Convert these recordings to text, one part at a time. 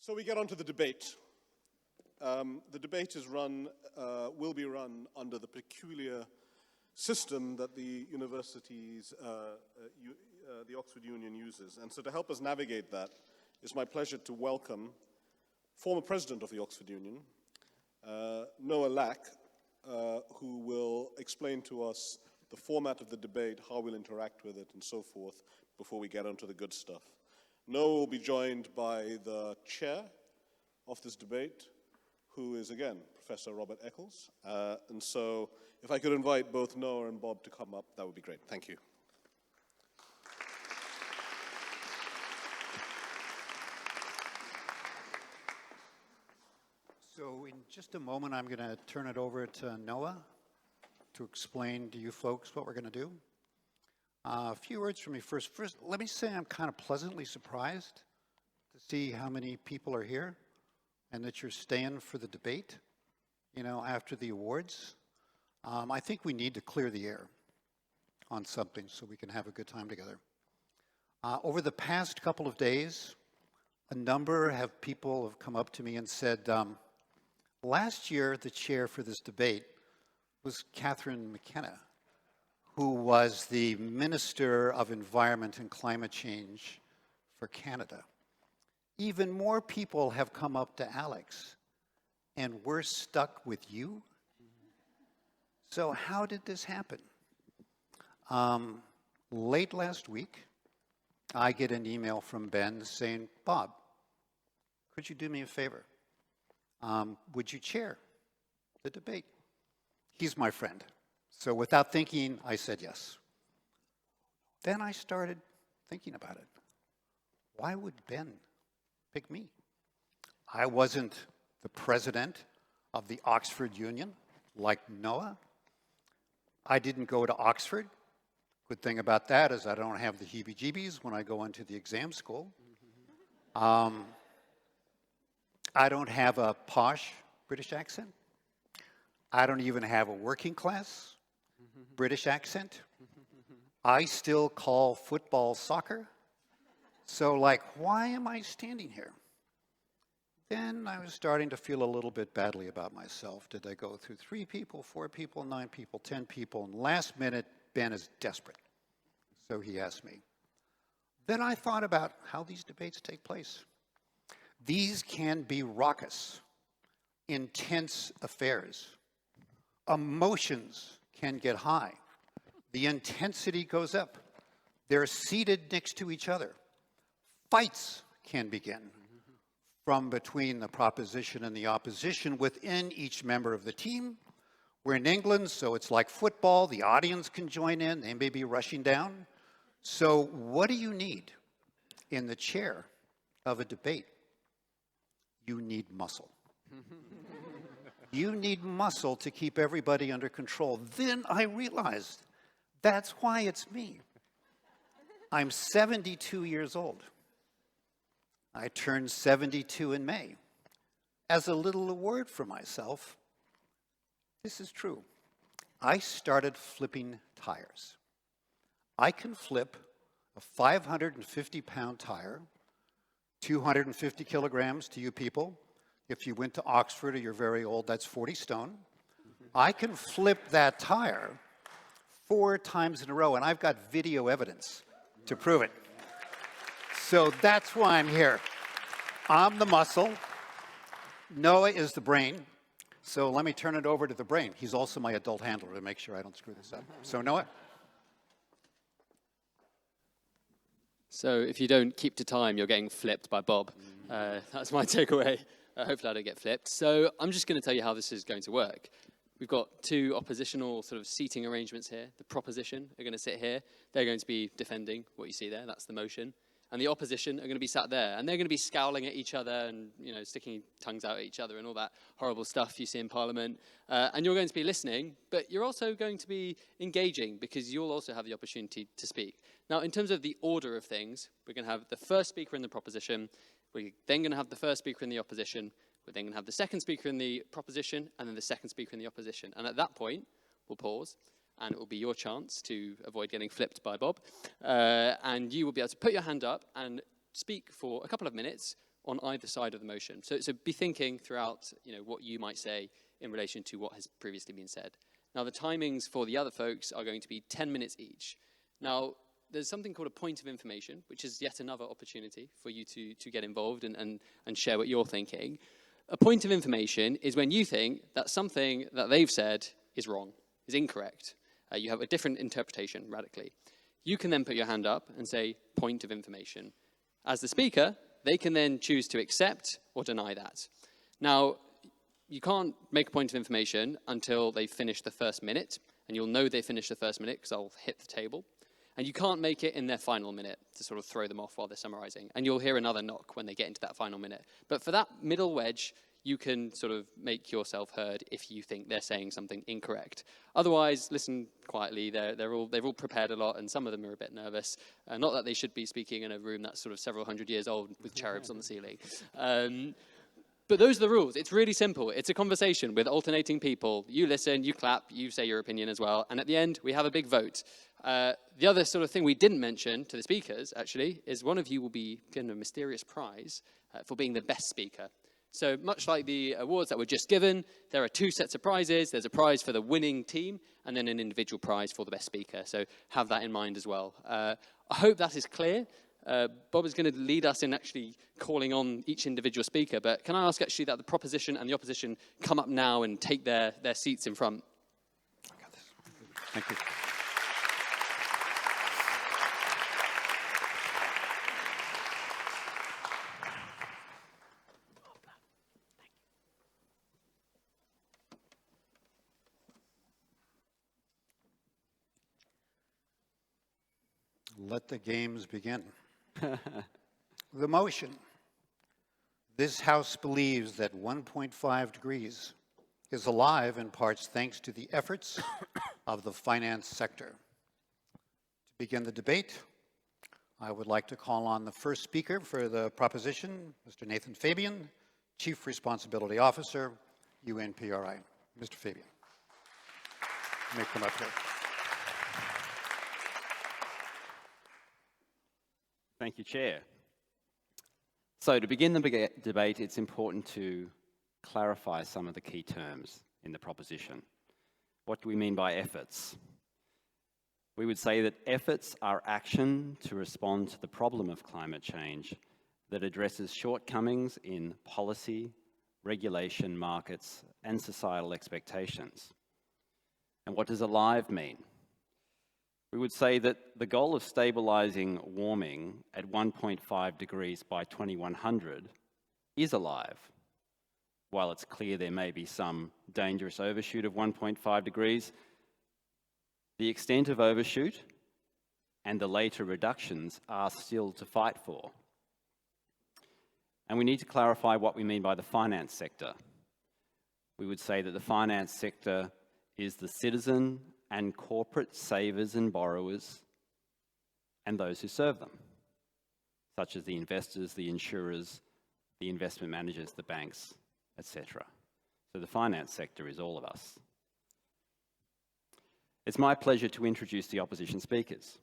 So we get on to the debate. The debate is will be run under the peculiar system that the universities, the Oxford Union uses. And so to help us navigate that, it's my pleasure to welcome former president of the Oxford Union, Lachs, who will explain to us the format of the debate, how we'll interact with it, and so forth, before we get onto the good stuff. Noah will be joined by the chair of this debate, who is, again, Professor Robert Eccles. And so if I could invite both Noah and Bob to come up, that would be great. Thank you. So in just a moment, I'm going to turn it over to Noah to explain to you folks what we're going to do. A few words from me first. First, let me say I'm kind of pleasantly surprised to see how many people are here and that you're staying for the debate, you know, after the awards. I think we need to clear the air on something so we can have a good time together. Over the past couple of days, a number of people have come up to me and said, last year the chair for this debate was Catherine McKenna, who was the Minister of Environment and Climate Change for Canada. Even more people have come up to Alex, and we're stuck with you? So how did this happen? Late last week, I get an email from Ben saying, Bob, could you do me a favor? Would you chair the debate? He's my friend. So without thinking, I said yes. Then I started thinking about it. Why would Ben pick me? I wasn't the president of the Oxford Union like Noah. I didn't go to Oxford. Good thing about that is I don't have the heebie-jeebies when I go into the exam school. I don't have a posh British accent. I don't even have a working class British accent. I still call football soccer. So like, why am I standing here? Then I was starting to feel a little bit badly about myself. Did I go through 3 people, 4 people, 9 people, 10 people? And last minute, Ben is desperate. So he asked me. Then I thought about how these debates take place. These can be raucous, intense affairs. Emotions can get high. The intensity goes up. They're seated next to each other. Fights can begin from between the proposition and the opposition within each member of the team. We're in England, so it's like football. The audience can join in. They may be rushing down. So what do you need in the chair of a debate? You need muscle. You need muscle to keep everybody under control. Then I realized that's why it's me. I'm 72 years old. I turned 72 in May. As a little award for myself, this is true. I started flipping tires. I can flip a 550-pound tire, 250 kilograms to you people. If you went to Oxford or you're very old, that's 40 stone. I can flip that tire 4 times in a row, and I've got video evidence to prove it. So that's why I'm here. I'm the muscle. Noah is the brain. So let me turn it over to the brain. He's also my adult handler to make sure I don't screw this up. So Noah. So if you don't keep to time, you're getting flipped by Bob. That's my takeaway. Hopefully I don't get flipped. So I'm just going to tell you how this is going to work. We've got 2 oppositional sort of seating arrangements here. The proposition are going to sit here. They're going to be defending what you see there. That's the motion. And the opposition are going to be sat there. And they're going to be scowling at each other and, you know, sticking tongues out at each other and all that horrible stuff you see in Parliament. And you're going to be listening, but you're also going to be engaging because you'll also have the opportunity to speak. Now, in terms of the order of things, we're going to have the first speaker in the proposition. We're then going to have the first speaker in the opposition. We're then going to have the second speaker in the proposition, and then the second speaker in the opposition. And at that point, we'll pause, and it will be your chance to avoid getting flipped by Bob. And you will be able to put your hand up and speak for a couple of minutes on either side of the motion. So be thinking throughout, what you might say in relation to what has previously been said. Now, the timings for the other folks are going to be 10 minutes each. Now, there's something called a point of information, which is yet another opportunity for you to get involved and share what you're thinking. A point of information is when you think that something that they've said is wrong, is incorrect. You have a different interpretation, radically. You can then put your hand up and say, point of information. As the speaker, they can then choose to accept or deny that. Now, you can't make a point of information until they've finished the first minute, and you'll know they finished the first minute because I'll hit the table. And you can't make it in their final minute to sort of throw them off while they're summarizing. And you'll hear another knock when they get into that final minute. But for that middle wedge, you can sort of make yourself heard if you think they're saying something incorrect. Otherwise, listen quietly. They've all prepared a lot, and some of them are a bit nervous. Not that they should be speaking in a room that's sort of several hundred years old with cherubs on the ceiling. But those are the rules. It's really simple. It's a conversation with alternating people. You listen, you clap, you say your opinion as well. And at the end, we have a big vote. The other sort of thing we didn't mention to the speakers, actually, is one of you will be given a mysterious prize for being the best speaker. So much like the awards that were just given, there are two sets of prizes. There's a prize for the winning team and then an individual prize for the best speaker. So have that in mind as well. I hope that is clear. Bob is going to lead us in actually calling on each individual speaker. But can I ask actually that the proposition and the opposition come up now and take their seats in front? I got this. Thank you. Let the games begin. The motion. This House believes that 1.5 degrees is alive in parts thanks to the efforts of the finance sector. To begin the debate, I would like to call on the first speaker for the proposition, Mr. Nathan Fabian, Chief Responsibility Officer, UNPRI. Mr. Fabian. You may come up here. Thank you, Chair. So to begin the debate, it's important to clarify some of the key terms in the proposition. What do we mean by efforts? We would say that efforts are action to respond to the problem of climate change that addresses shortcomings in policy, regulation, markets, and societal expectations. And what does alive mean? We would say that the goal of stabilising warming at 1.5 degrees by 2100 is alive. While it's clear there may be some dangerous overshoot of 1.5 degrees, the extent of overshoot and the later reductions are still to fight for. And we need to clarify what we mean by the finance sector. We would say that the finance sector is the citizen and corporate savers and borrowers and those who serve them, such as the investors, the insurers, the investment managers, the banks, etc. So the finance sector is all of us. It's my pleasure to introduce the opposition speakers.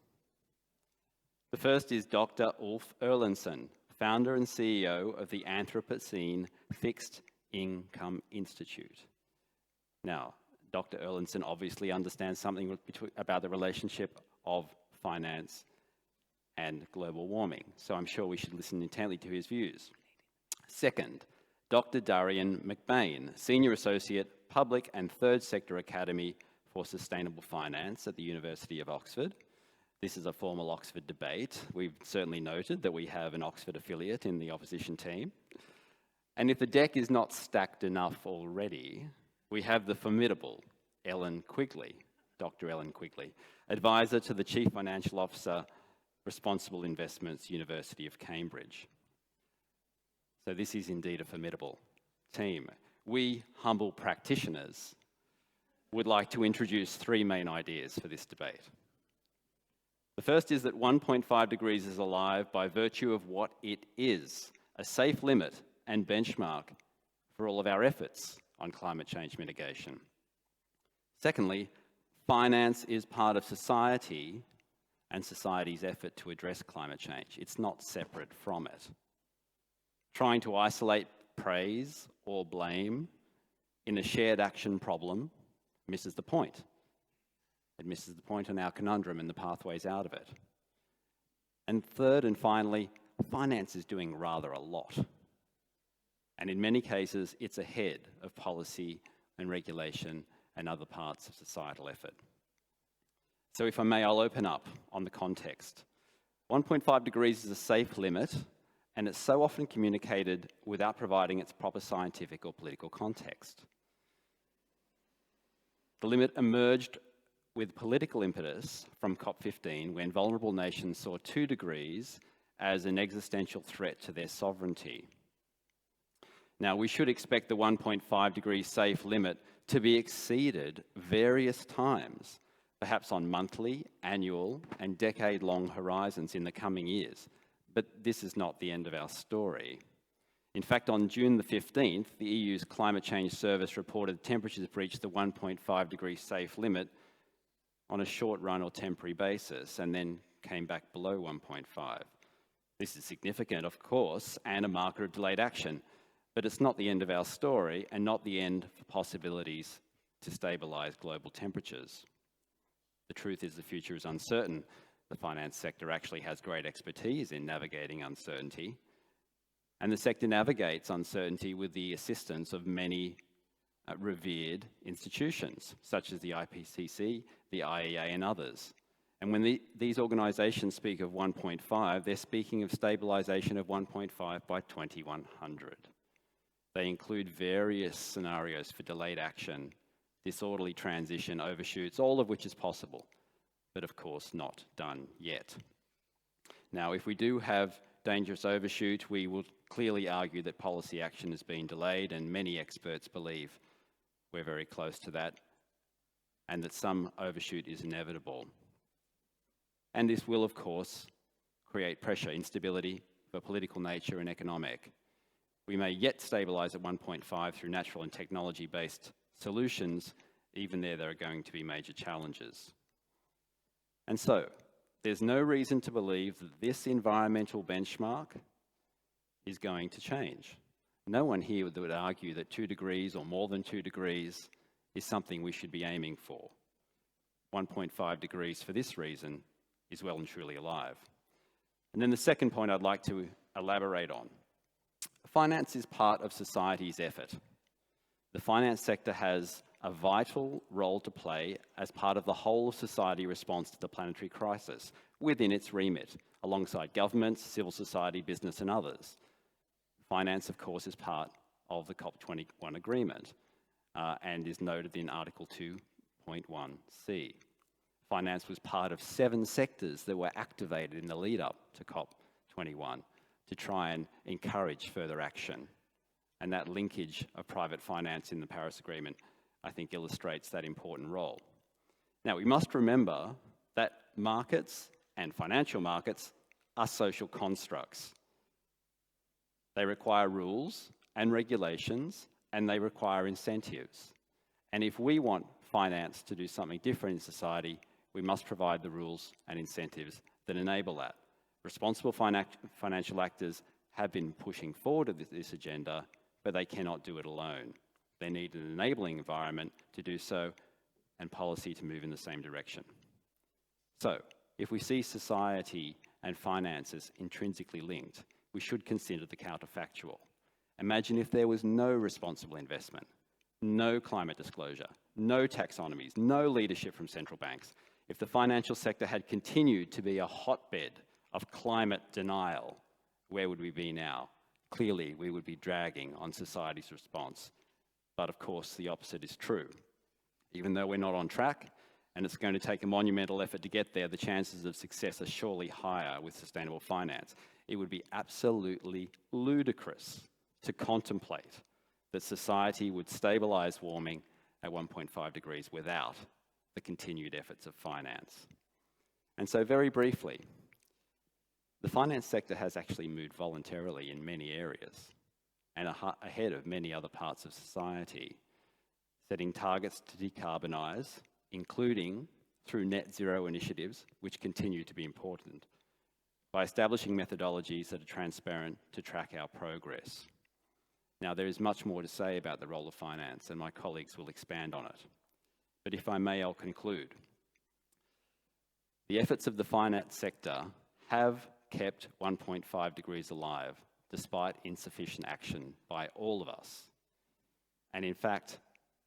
The first is Dr. Ulf Erlandsson, founder and CEO of the Anthropocene Fixed Income Institute. Now, Dr. Erlandsson obviously understands something about the relationship of finance and global warming, so I'm sure we should listen intently to his views. Second, Dr. Darian McBain, Senior Associate, Public and Third Sector Academy for Sustainable Finance at the University of Oxford. This is a formal Oxford debate. We've certainly noted that we have an Oxford affiliate in the opposition team. And if the deck is not stacked enough already, we have the formidable Quigley, Dr. Ellen Quigley, advisor to the Chief Financial Officer, Responsible Investments, University of Cambridge. So this is indeed a formidable team. We humble practitioners would like to introduce three main ideas for this debate. The first is that 1.5 degrees is alive by virtue of what it is, a safe limit and benchmark for all of our efforts on climate change mitigation. Secondly, finance is part of society and society's effort to address climate change. It's not separate from it. Trying to isolate praise or blame in a shared action problem misses the point. It misses the point on our conundrum and the pathways out of it. And third and finally, finance is doing rather a lot. And in many cases, it's ahead of policy and regulation and other parts of societal effort. So if I may, I'll open up on the context. 1.5 degrees is a safe limit, and it's so often communicated without providing its proper scientific or political context. The limit emerged with political impetus from COP15 when vulnerable nations saw 2 degrees as an existential threat to their sovereignty. Now, we should expect the 1.5 degree safe limit to be exceeded various times, perhaps on monthly, annual, and decade-long horizons in the coming years. But this is not the end of our story. In fact, on June the 15th, the EU's Climate Change Service reported temperatures breached the 1.5 degree safe limit on a short-run or temporary basis, and then came back below 1.5. This is significant, of course, and a marker of delayed action, but it's not the end of our story and not the end for possibilities to stabilise global temperatures. The truth is the future is uncertain. The finance sector actually has great expertise in navigating uncertainty, and the sector navigates uncertainty with the assistance of many revered institutions, such as the IPCC, the IEA, and others. And when these organisations speak of 1.5, they're speaking of stabilisation of 1.5 by 2100. They include various scenarios for delayed action, disorderly transition, overshoots, all of which is possible, but of course not done yet. Now, if we do have dangerous overshoot, we will clearly argue that policy action has been delayed, and many experts believe we're very close to that, and that some overshoot is inevitable. And this will, of course, create pressure, instability of a political nature and economic. We may yet stabilise at 1.5 through natural and technology-based solutions. Even there are going to be major challenges. And so, there's no reason to believe that this environmental benchmark is going to change. No one here would argue that 2 degrees or more than 2 degrees is something we should be aiming for. 1.5 degrees for this reason is well and truly alive. And then the second point I'd like to elaborate on. Finance is part of society's effort. The finance sector has a vital role to play as part of the whole of society response to the planetary crisis within its remit, alongside governments, civil society, business, and others. Finance, of course, is part of the COP21 agreement and is noted in Article 2.1c. Finance was part of 7 sectors that were activated in the lead up to COP21 to try and encourage further action. And that linkage of private finance in the Paris Agreement, I think, illustrates that important role. Now, we must remember that markets and financial markets are social constructs. They require rules and regulations, and they require incentives. And if we want finance to do something different in society, we must provide the rules and incentives that enable that. Responsible financial actors have been pushing forward this agenda, but they cannot do it alone. They need an enabling environment to do so and policy to move in the same direction. So, if we see society and finance as intrinsically linked, we should consider the counterfactual. Imagine if there was no responsible investment, no climate disclosure, no taxonomies, no leadership from central banks. If the financial sector had continued to be a hotbed of climate denial, where would we be now? Clearly, we would be dragging on society's response. But of course, the opposite is true. Even though we're not on track, and it's going to take a monumental effort to get there, the chances of success are surely higher with sustainable finance. It would be absolutely ludicrous to contemplate that society would stabilise warming at 1.5 degrees without the continued efforts of finance. And so very briefly, the finance sector has actually moved voluntarily in many areas and ahead of many other parts of society, setting targets to decarbonise, including through net zero initiatives, which continue to be important, by establishing methodologies that are transparent to track our progress. Now, there is much more to say about the role of finance, and my colleagues will expand on it. But if I may, I'll conclude. The efforts of the finance sector have kept 1.5 degrees alive, despite insufficient action by all of us. And in fact,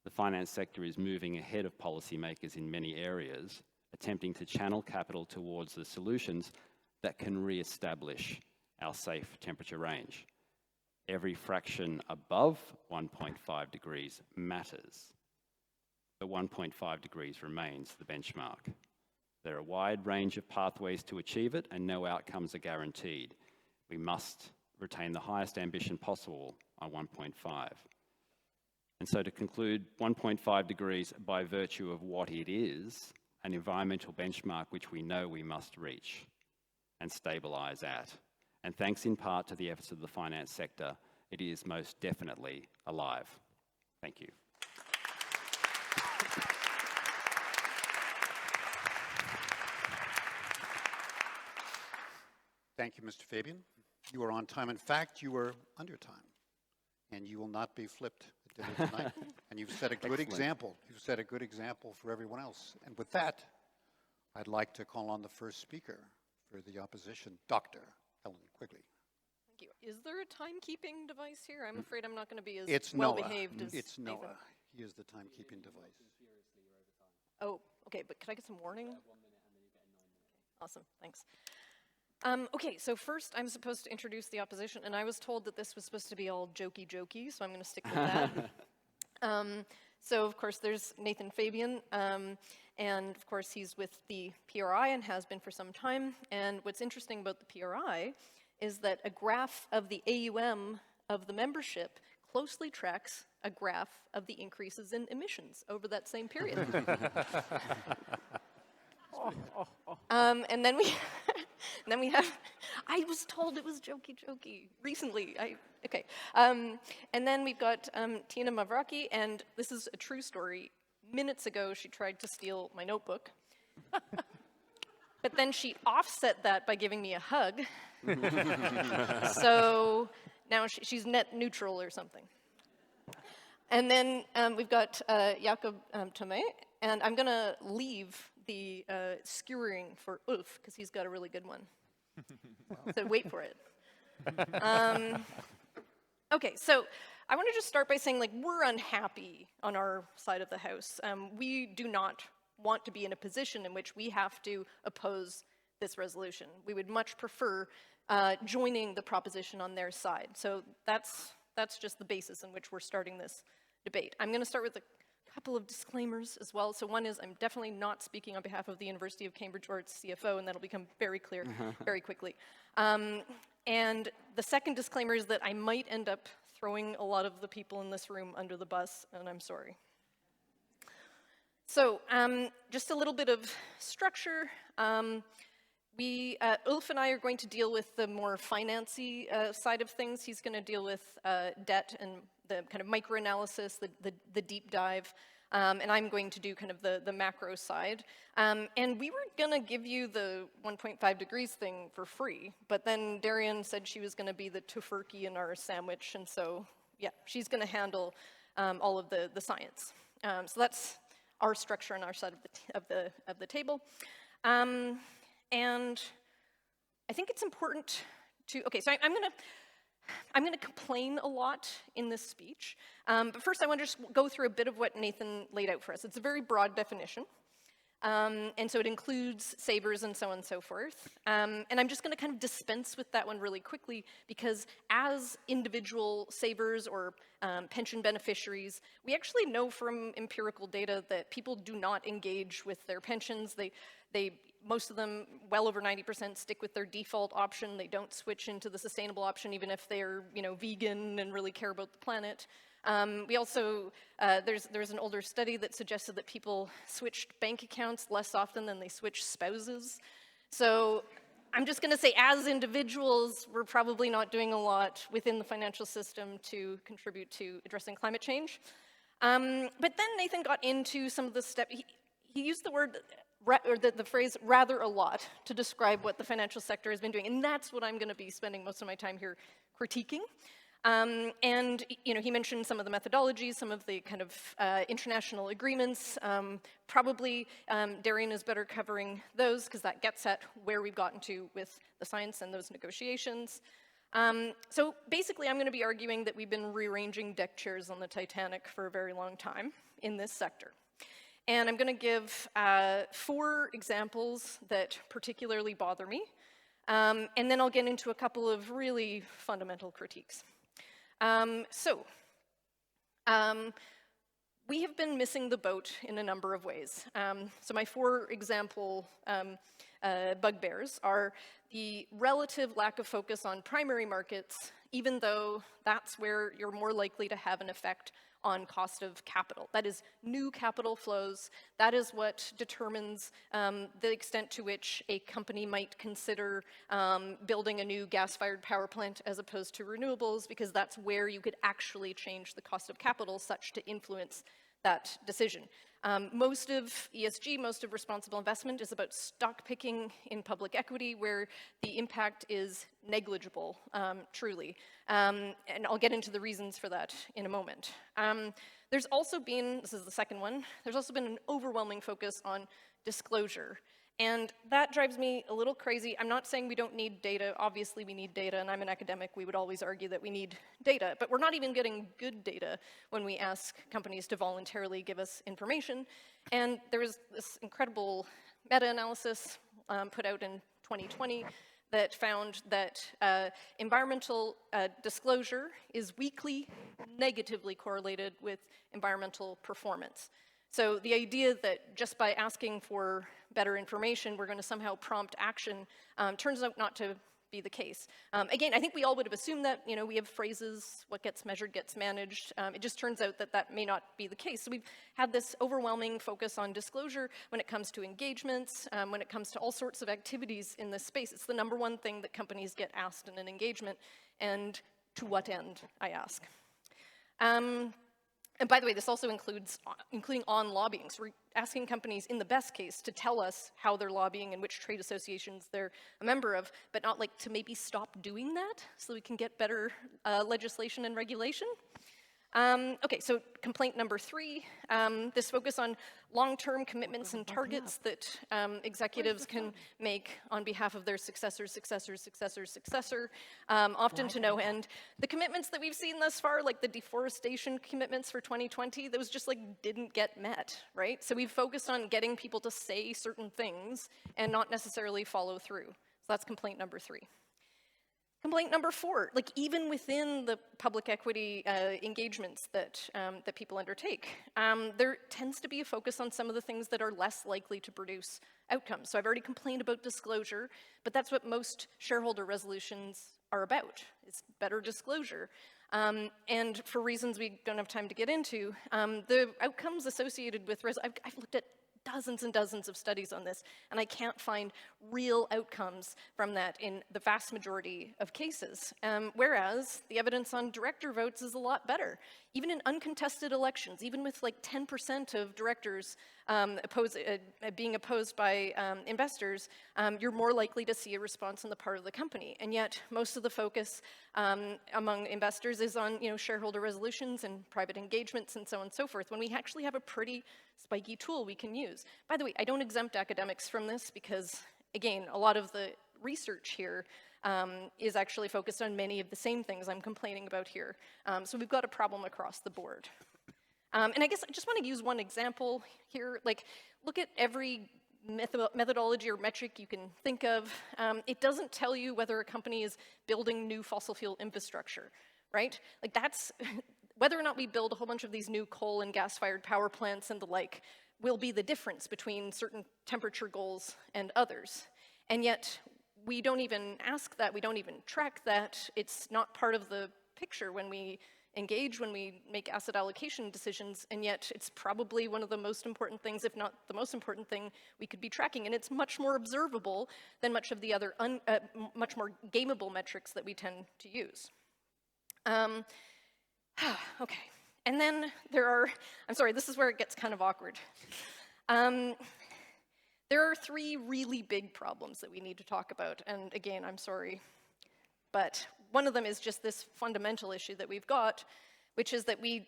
the finance sector is moving ahead of policymakers in many areas, attempting to channel capital towards the solutions that can re-establish our safe temperature range. Every fraction above 1.5 degrees matters, but 1.5 degrees remains the benchmark. There are a wide range of pathways to achieve it, and no outcomes are guaranteed. We must retain the highest ambition possible on 1.5. And so to conclude, 1.5 degrees, by virtue of what it is, an environmental benchmark which we know we must reach and stabilise at. And thanks in part to the efforts of the finance sector, it is most definitely alive. Thank you. Thank you, Mr. Fabian. You are on time. In fact, you were under time, and you will not be flipped at dinner tonight. And you've set a good example. You've set a good example for everyone else. And with that, I'd like to call on the first speaker for the opposition, Dr. Helen Quigley. Thank you. Is there a timekeeping device here? I'm afraid I'm not going to be as It's well-behaved as It's Nathan. Noah. He is the timekeeping device. Oh, okay, but could I get some warning? 1 minute and then you get a 9 minute. Awesome, thanks. Okay, so first I'm supposed to introduce the opposition, and I was told that this was supposed to be all jokey, so I'm going to stick with that. So, of course, there's Nathan Fabian, and, of course, he's with the PRI and has been for some time. And what's interesting about the PRI is that a graph of the AUM of the membership closely tracks a graph of the increases in emissions over that same period. And then we have, I was told it was jokey recently. Okay. And then we've got Tina Mavraki, and this is a true story. Minutes ago, she tried to steal my notebook. But then she offset that by giving me a hug. So now she's net neutral or something. And then we've got Jakob Thomä, and I'm going to leave the skewering for Ulf, because he's got a really good one. So wait for it. Okay, so I want to just start by saying, like, we're unhappy on our side of the house. We do not want to be in a position in which we have to oppose this resolution. We would much prefer joining the proposition on their side. So that's just the basis in which we're starting this debate. I'm going to start with a couple of disclaimers as well. So one is I'm definitely not speaking on behalf of the University of Cambridge or its CFO, and that'll become very clear very quickly. And the second disclaimer is that I might end up throwing a lot of the people in this room under the bus, and I'm sorry. So just a little bit of structure. Ulf and I are going to deal with the more financy side of things. He's going to deal with debt and the kind of microanalysis, the deep dive. And I'm going to do kind of the macro side. And we were going to give you the 1.5 degrees thing for free, but then Darian said she was going to be the tofurkey in our sandwich, and so, yeah, she's going to handle all of the science. So that's our structure on our side of the table. And I think it's important to, okay, so I'm going to complain a lot in this speech, but first I want to just go through a bit of what Nathan laid out for us. It's a very broad definition, and so it includes savers and so on and so forth. And I'm just going to kind of dispense with that one really quickly, because as individual savers or pension beneficiaries, we actually know from empirical data that people do not engage with their pensions. Most of them, well over 90%, stick with their default option. They don't switch into the sustainable option, even if they're, vegan and really care about the planet. We also, there's an older study that suggested that people switched bank accounts less often than they switched spouses. So I'm just going to say, as individuals, we're probably not doing a lot within the financial system to contribute to addressing climate change. But then Nathan got into some of the steps. He used the word the phrase rather a lot to describe what the financial sector has been doing. And that's what I'm going to be spending most of my time here critiquing. And he mentioned some of the methodologies, some of the kind of international agreements. Probably Darian is better covering those because that gets at where we've gotten to with the science and those negotiations. So basically, I'm going to be arguing that we've been rearranging deck chairs on the Titanic for a very long time in this sector. And I'm going to give 4 examples that particularly bother me. And then I'll get into a couple of really fundamental critiques. We have been missing the boat in a number of ways. So my 4 example bugbears are the relative lack of focus on primary markets, even though that's where you're more likely to have an effect on cost of capital. That is new capital flows. That is what determines the extent to which a company might consider building a new gas-fired power plant as opposed to renewables, because that's where you could actually change the cost of capital such to influence that decision. Most of ESG, most of responsible investment is about stock picking in public equity, where the impact is negligible, truly. And I'll get into the reasons for that in a moment. There's also been, this is the second one, there's also been an overwhelming focus on disclosure. And that drives me a little crazy. I'm not saying we don't need data. Obviously, we need data, and I'm an academic. We would always argue that we need data. But we're not even getting good data when we ask companies to voluntarily give us information. And there was this incredible meta-analysis put out in 2020 that found that environmental disclosure is weakly negatively correlated with environmental performance. So the idea that just by asking for better information, we're going to somehow prompt action, turns out not to be the case. Again, I think we all would have assumed that, we have phrases, what gets measured gets managed. It just turns out that that may not be the case. So we've had this overwhelming focus on disclosure when it comes to engagements, when it comes to all sorts of activities in this space. It's the #1 thing that companies get asked in an engagement, and to what end, I ask. And by the way, this also including on lobbying. So we're asking companies, in the best case, to tell us how they're lobbying and which trade associations they're a member of, but not like to maybe stop doing that so we can get better legislation and regulation. Okay, so complaint number 3, this focus on long-term commitments and targets that executives can make on behalf of their successor, often to no end. The commitments that we've seen thus far, like the deforestation commitments for 2020, those just didn't get met, right? So we've focused on getting people to say certain things and not necessarily follow through. So that's complaint number 3. Complaint number 4, even within the public equity engagements that people undertake, there tends to be a focus on some of the things that are less likely to produce outcomes. So I've already complained about disclosure, but that's what most shareholder resolutions are about, is better disclosure. And for reasons we don't have time to get into, the outcomes associated with, I've looked at dozens and dozens of studies on this, and I can't find real outcomes from that in the vast majority of cases. Whereas the evidence on director votes is a lot better. Even in uncontested elections, even with 10% of directors being opposed by investors, you're more likely to see a response on the part of the company. And yet, most of the focus among investors is on shareholder resolutions and private engagements and so on and so forth, when we actually have a pretty spiky tool we can use. By the way, I don't exempt academics from this because, again, a lot of the research here is actually focused on many of the same things I'm complaining about here. So we've got a problem across the board. And I guess I just want to use one example here. Look at every methodology or metric you can think of. It doesn't tell you whether a company is building new fossil fuel infrastructure, right? That's whether or not we build a whole bunch of these new coal and gas-fired power plants and the like will be the difference between certain temperature goals and others. And yet, we don't even ask that, we don't even track that. It's not part of the picture when we engage, when we make asset allocation decisions, and yet it's probably one of the most important things, if not the most important thing we could be tracking, and it's much more observable than much of the other, much more gameable metrics that we tend to use. Okay, and then there are, I'm sorry, this is where it gets kind of awkward. There are three really big problems that we need to talk about, and again, I'm sorry, but one of them is just this fundamental issue that we've got, which is that we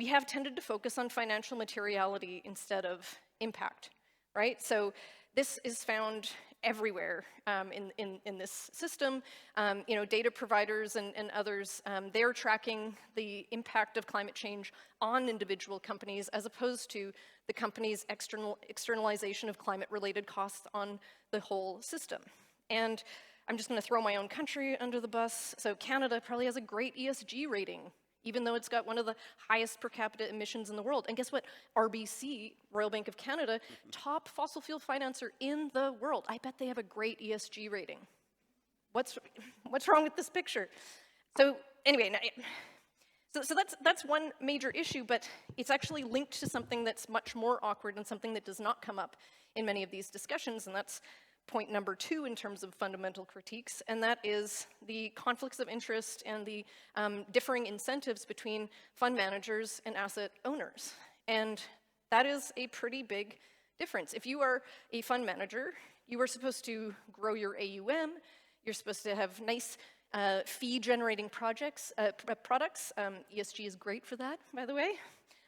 have tended to focus on financial materiality instead of impact, right? So this is found everywhere in this system. You know, data providers and others, they're tracking the impact of climate change on individual companies as opposed to the company's externalization of climate-related costs on the whole system. And I'm just going to throw my own country under the bus. So Canada probably has a great ESG rating, even though it's got one of the highest per capita emissions in the world. And guess what? RBC, Royal Bank of Canada, top fossil fuel financer in the world. I bet they have a great ESG rating. What's wrong with this picture? So anyway, so that's one major issue, but it's actually linked to something that's much more awkward and something that does not come up in many of these discussions, and that's point number 2 in terms of fundamental critiques, and that is the conflicts of interest and the differing incentives between fund managers and asset owners. And that is a pretty big difference. If you are a fund manager, you are supposed to grow your AUM, you're supposed to have nice fee-generating products. ESG is great for that, by the way.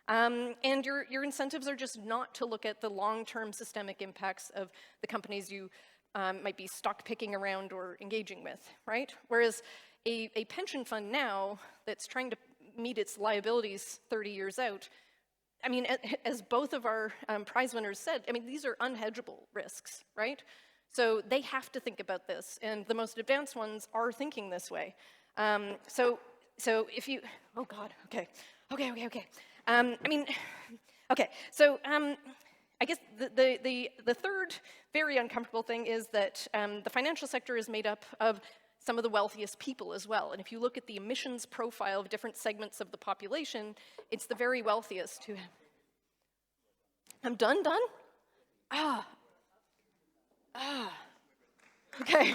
And your incentives are just not to look at the long-term systemic impacts of the companies you might be stock picking around or engaging with, right? Whereas a pension fund now that's trying to meet its liabilities 30 years out, I mean, as both of our prize winners said, I mean, these are unhedgeable risks, right? So they have to think about this, and the most advanced ones are thinking this way. So if you, oh God, okay. I mean, okay, so I guess the third very uncomfortable thing is that the financial sector is made up of some of the wealthiest people as well. And if you look at the emissions profile of different segments of the population, it's the very wealthiest who... I'm done? Okay.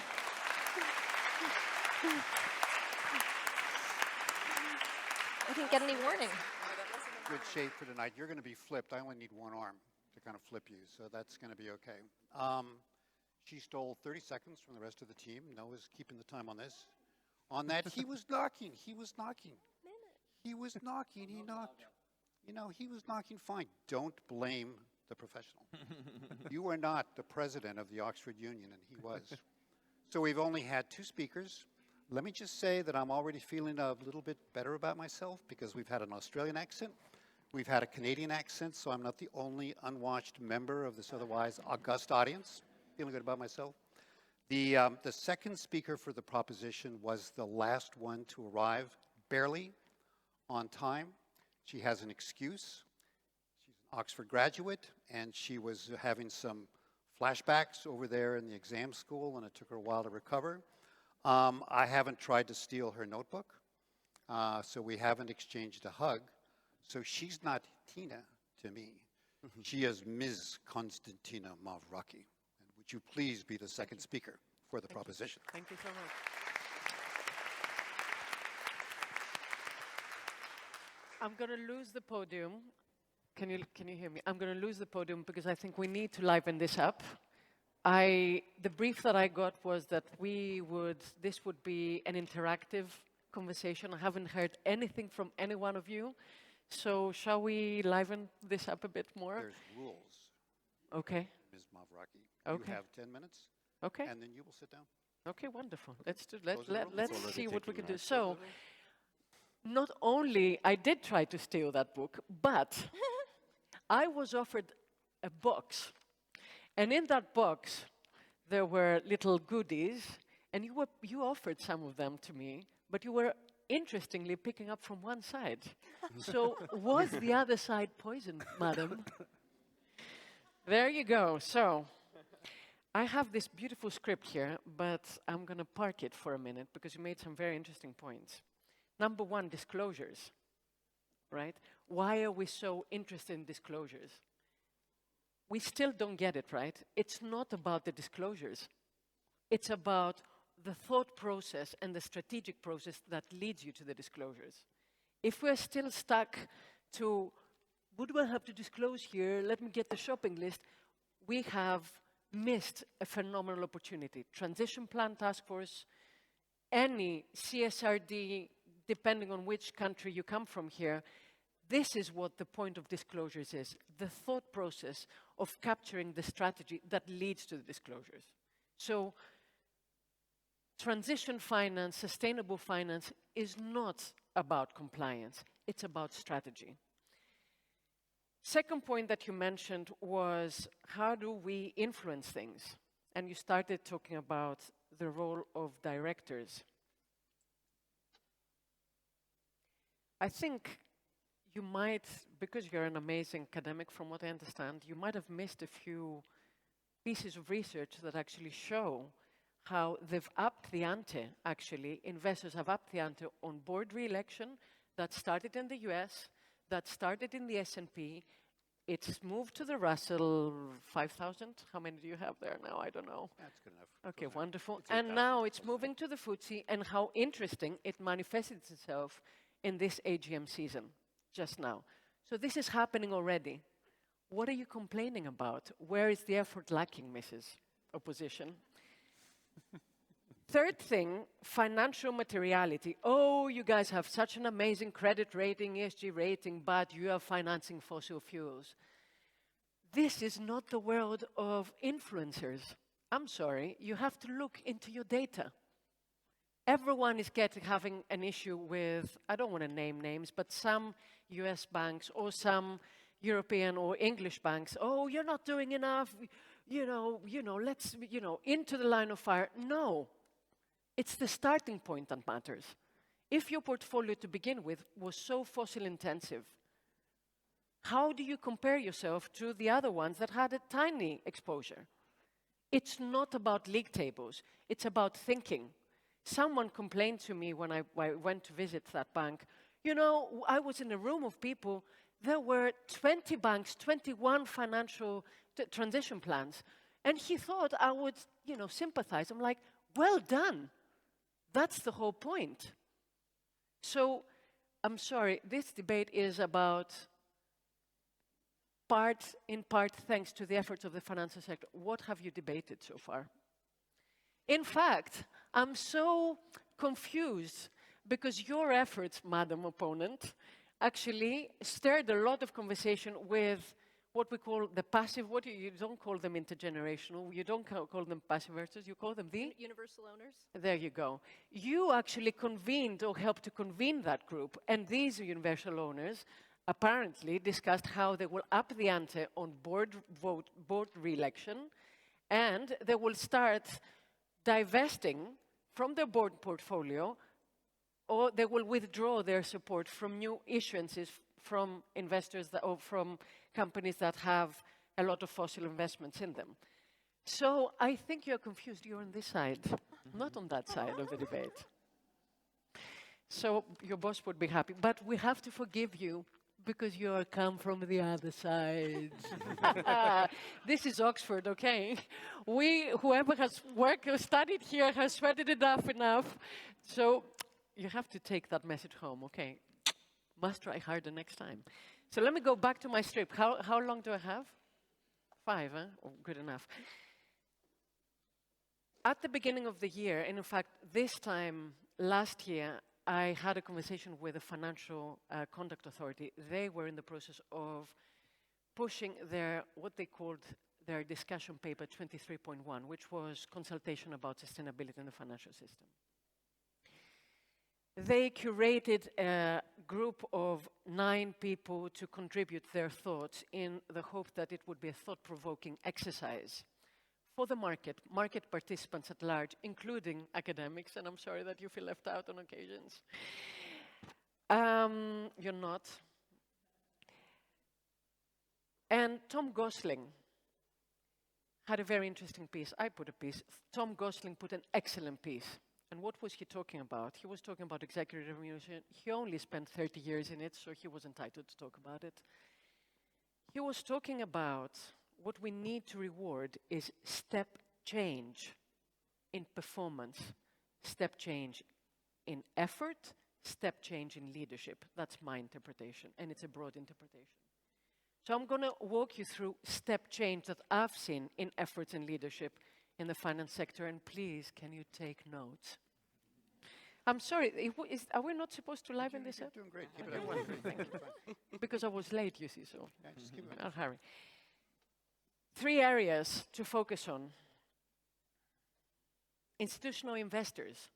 I didn't get any warning. Good shape for tonight. You're going to be flipped. I only need one arm to kind of flip you, so that's going to be okay. She stole 30 seconds from the rest of the team. Noah's keeping the time on this. On that, he was knocking. He knocked. You know, he was knocking fine. Don't blame the professional. You are not the president of the Oxford Union, and he was. So we've only had 2 speakers. Let me just say that I'm already feeling a little bit better about myself because we've had an Australian accent, we've had a Canadian accent, so I'm not the only unwatched member of this otherwise august audience. Feeling good about myself. The second speaker for the proposition was the last one to arrive, barely on time. She has an excuse. She's an Oxford graduate, and she was having some flashbacks over there in the exam school, and it took her a while to recover. I haven't tried to steal her notebook, so we haven't exchanged a hug. So she's not Tina to me. She is Ms. Konstantina Mavraki. And would you please be the second speaker for the proposition? Thank you so much. I'm going to lose the podium. Can you hear me? I'm going to lose the podium because I think we need to liven this up. The brief that I got was that this would be an interactive conversation. I haven't heard anything from any one of you. So shall we liven this up a bit more? There's rules. Okay. Ms. Mavraki. Okay. You have 10 minutes. Okay. And then you will sit down. Okay, wonderful. Let's It's see what we can do. already So, not only I did try to steal that book, but I was offered a box. And in that box, there were little goodies, and you offered some of them to me, but you were interestingly picking up from one side. So was the other side poisoned, madam? There you go. So I have this beautiful script here, but I'm going to park it for a minute because you made some very interesting points. Number 1, disclosures, right? Why are we so interested in disclosures? We still don't get it, right? It's not about the disclosures. It's about the thought process and the strategic process that leads you to the disclosures. If we're still stuck to, what do I have to disclose here? Let me get the shopping list. We have missed a phenomenal opportunity. Transition Plan Task Force, any CSRD, depending on which country you come from here, this is what the point of disclosures is, the thought process of capturing the strategy that leads to the disclosures. So transition finance, sustainable finance is not about compliance, it's about strategy. Second point that you mentioned was, how do we influence things? And you started talking about the role of directors. I think you might, because you're an amazing academic from what I understand, you might have missed a few pieces of research that actually show how they've upped the ante, actually. Investors have upped the ante on board re-election. That started in the US, that started in the S&P. It's moved to the Russell 5,000. How many do you have there now? I don't know. That's good enough. Okay, wonderful. And now it's moving to the FTSE, and how interesting it manifested itself in this AGM season, just now. So this is happening already. What are you complaining about? Where is the effort lacking, Mrs. Opposition? Third thing, financial materiality. Oh, you guys have such an amazing credit rating, ESG rating, but you are financing fossil fuels. This is not the world of influencers. I'm sorry, you have to look into your data. Everyone is having an issue with, I don't want to name names, but some US banks or some European or English banks. Oh, you're not doing enough, let's, into the line of fire. No. It's the starting point that matters. If your portfolio to begin with was so fossil intensive, how do you compare yourself to the other ones that had a tiny exposure? It's not about league tables, it's about thinking. Someone complained to me when I went to visit that bank, I was in a room of people, there were 20 banks, 21 financial transition plans, and he thought I would, sympathize. I'm like, well done. That's the whole point. So, I'm sorry, this debate is about in part thanks to the efforts of the financial sector. What have you debated so far? In fact, I'm so confused because your efforts, Madam Opponent, actually stirred a lot of conversation with what we call the passive, you don't call them intergenerational, you don't call them passive investors, you call them the? Universal owners. There you go. You actually convened or helped to convene that group, and these universal owners apparently discussed how they will up the ante on board re-election, and they will start divesting from their board portfolio, or they will withdraw their support from new issuances from investors or from companies that have a lot of fossil investments in them. So I think you're confused. You're on this side, not on that side of the debate. So your boss would be happy. But we have to forgive you because you come from the other side. This is Oxford, okay? Whoever has worked or studied here has sweated it off enough. So you have to take that message home, okay? Must try harder next time. So let me go back to my strip. How long do I have? 5, huh? Oh, good enough. At the beginning of the year, and in fact, this time last year, I had a conversation with the Financial Conduct Authority. They were in the process of pushing what they called their discussion paper 23.1, which was consultation about sustainability in the financial system. They curated a group of 9 people to contribute their thoughts in the hope that it would be a thought-provoking exercise for the market participants at large, including academics, and I'm sorry that you feel left out on occasions. You're not. And Tom Gosling had a very interesting piece. I put a piece. Tom Gosling put an excellent piece. And what was he talking about? He was talking about executive remuneration. He only spent 30 years in it, so he was entitled to talk about it. He was talking about what we need to reward is step change in performance, step change in effort, step change in leadership. That's my interpretation, and it's a broad interpretation. So I'm going to walk you through step change that I've seen in efforts in leadership in the finance sector, and please, can you take notes? I'm sorry, are we not supposed to liven this up? You're doing great. Keep it Okay, up. wonderful, thank you. Because I was late, you see, so Yeah, just keep it I'll hurry. 3 areas to focus on. Institutional investors.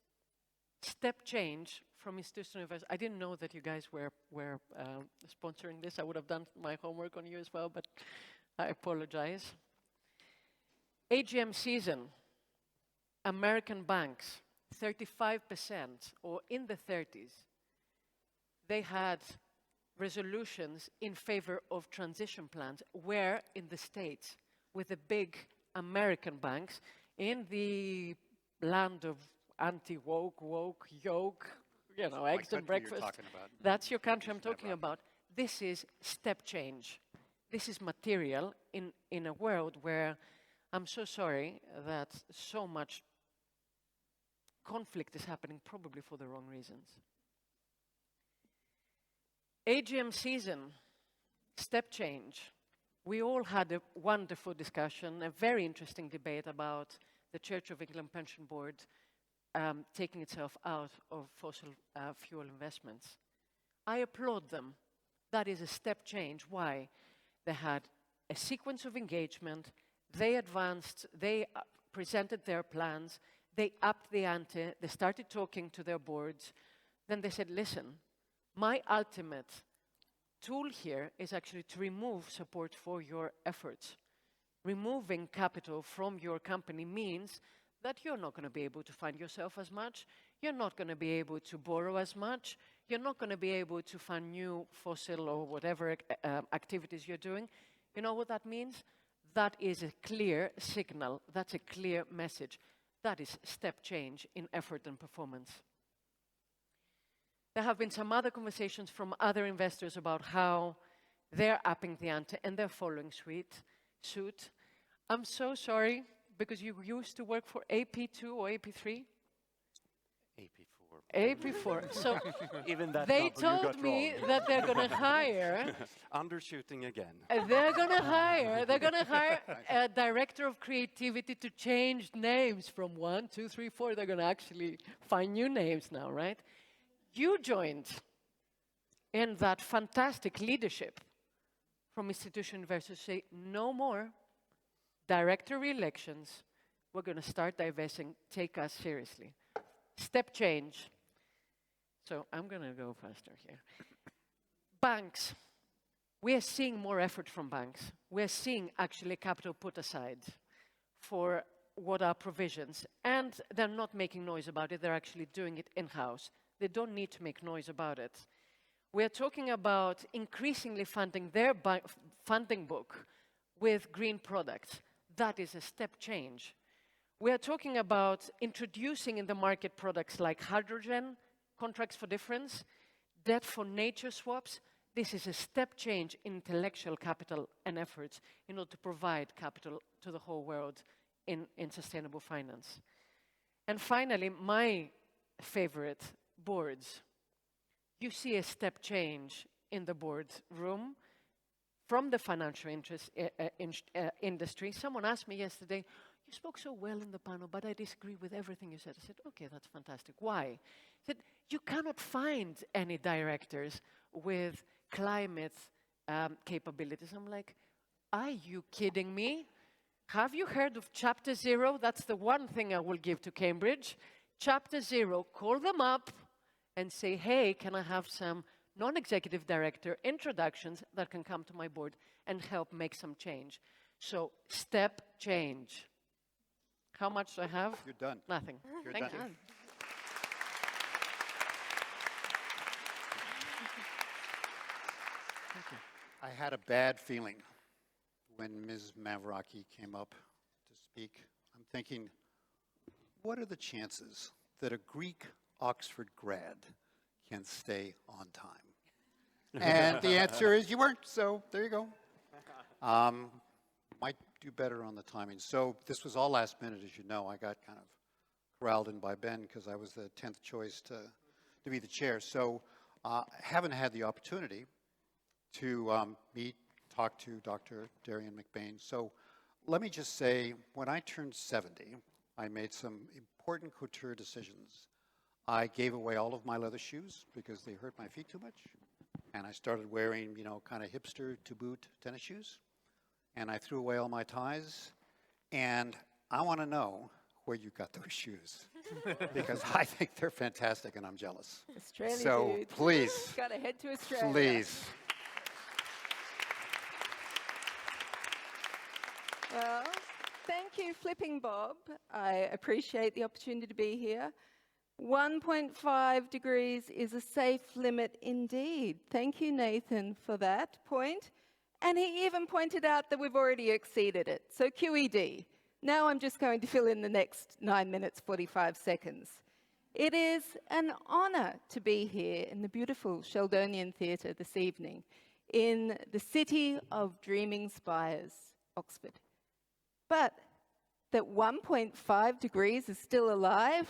Step change from institutional investors. I didn't know that you guys were sponsoring this. I would have done my homework on you as well, but I apologize. AGM season. American banks, 35% or in the 30s, they had resolutions in favor of transition plans, where in the States, with the big American banks, in the land of anti-woke, yoke, you know, my eggs and country you're breakfast. talking about. That's your country I'm talking Mavraki. about. This is step change. This is material in a world where I'm so sorry that so much conflict is happening, probably for the wrong reasons. AGM season, step change. We all had a wonderful discussion, a very interesting debate about the Church of England Pension Board taking itself out of fossil fuel investments. I applaud them. That is a step change. Why? They had a sequence of engagement. They advanced. They presented their plans. They upped the ante. They started talking to their boards. Then they said, listen, my ultimate tool here is actually to remove support for your efforts. Removing capital from your company means that you're not going to be able to fund yourself as much. You're not going to be able to borrow as much. You're not going to be able to fund new fossil or whatever activities you're doing. You know what that means? That is a clear signal. That's a clear message. That is step change in effort and performance. There have been some other conversations from other investors about how they're upping the ante and they're following suit. I'm so sorry, because you used to work for AP2 or AP3? AP4. So Even that they number you got told me wrong. that they're going to hire Undershooting again. They're gonna hire a director of creativity to change names from 1, 2, 3, 4. They're gonna actually find new names now, right? You joined in that fantastic leadership from institution investors say, no more director re-elections. We're gonna start divesting. Take us seriously. Step change. So I'm gonna go faster here. Banks. We are seeing more effort from banks. We are seeing actually capital put aside for what are provisions. And they're not making noise about it. They're actually doing it in-house. They don't need to make noise about it. We are talking about increasingly funding their funding book with green products. That is a step change. We are talking about introducing in the market products like hydrogen, contracts for difference, debt for nature swaps. This is a step change in intellectual capital and efforts in order to provide capital to the whole world in sustainable finance. And finally, my favorite, boards. You see a step change in the board room from the financial industry. Someone asked me yesterday, you spoke so well in the panel, but I disagree with everything you said. I said, okay, that's fantastic. Why? I said, you cannot find any directors with climate capabilities. I'm like, are you kidding me? Have you heard of Chapter 0? That's the one thing I will give to Cambridge. Chapter 0, call them up and say, hey, can I have some non-executive director introductions that can come to my board and help make some change? So, step change. How much do I have? You're done. Nothing. You're Thank done. you. I had a bad feeling when Ms. Mavraki came up to speak. I'm thinking, what are the chances that a Greek Oxford grad can stay on time? And the answer is you weren't, so there you go. Might do better on the timing. So this was all last minute, as you know. I got kind of corralled in by Ben because I was the 10th choice to be the chair. So haven't had the opportunity to meet talk to Dr. Darian McBain. So let me just say, when I turned 70, I made some important couture decisions. I gave away all of my leather shoes because they hurt my feet too much. And I started wearing, you know, kind of hipster to boot tennis shoes. And I threw away all my ties. And I want to know where you got those shoes. Because I think they're fantastic and I'm jealous. Australia, So dude. please, Gotta head to Australia. please. Well, thank you, Flipping Bob. I appreciate the opportunity to be here. 1.5 degrees is a safe limit indeed. Thank you, Nathan, for that point. And he even pointed out that we've already exceeded it. So QED. Now I'm just going to fill in the next 9 minutes, 45 seconds. It is an honor to be here in the beautiful Sheldonian Theatre this evening in the city of dreaming spires, Oxford. But that 1.5 degrees is still alive?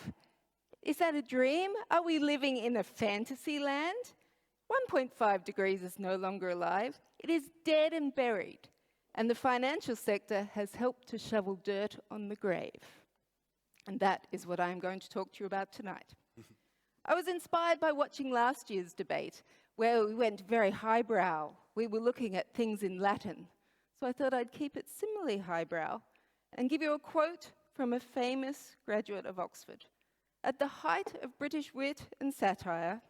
Is that a dream? Are we living in a fantasy land? 1.5 degrees is no longer alive. It is dead and buried. And the financial sector has helped to shovel dirt on the grave. And that is what I'm going to talk to you about tonight. I was inspired by watching last year's debate, where we went very highbrow. We were looking at things in Latin. So I thought I'd keep it similarly highbrow and give you a quote from a famous graduate of Oxford. At the height of British wit and satire,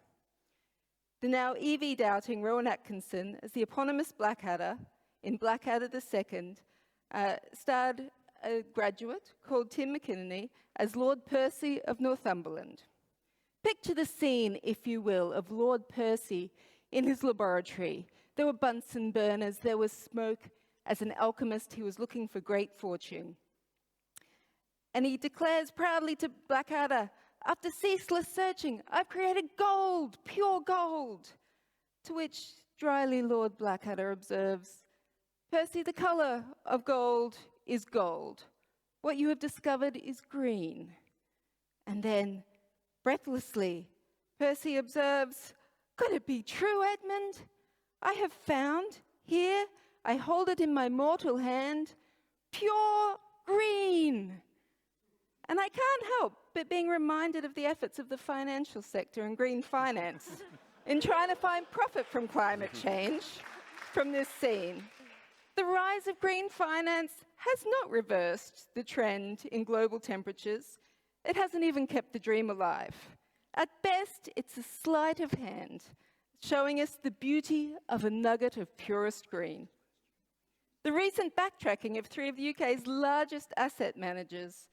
the now EV-doubting Rowan Atkinson, as the eponymous Blackadder in Blackadder II, starred a graduate called Tim McInerney as Lord Percy of Northumberland. Picture the scene, if you will, of Lord Percy in his laboratory. There were Bunsen burners, there was smoke. As an alchemist, he was looking for great fortune. And he declares proudly to Blackadder, after ceaseless searching, I've created gold, pure gold. To which dryly Lord Blackadder observes, Percy, the colour of gold is gold. What you have discovered is green. And then, breathlessly, Percy observes, could it be true, Edmund? I have found, here, I hold it in my mortal hand, pure green. And I can't help but being reminded of the efforts of the financial sector and green finance in trying to find profit from climate change from this scene. The rise of green finance has not reversed the trend in global temperatures. It hasn't even kept the dream alive. At best, it's a sleight of hand, showing us the beauty of a nugget of purest green. The recent backtracking of 3 of the UK's largest asset managers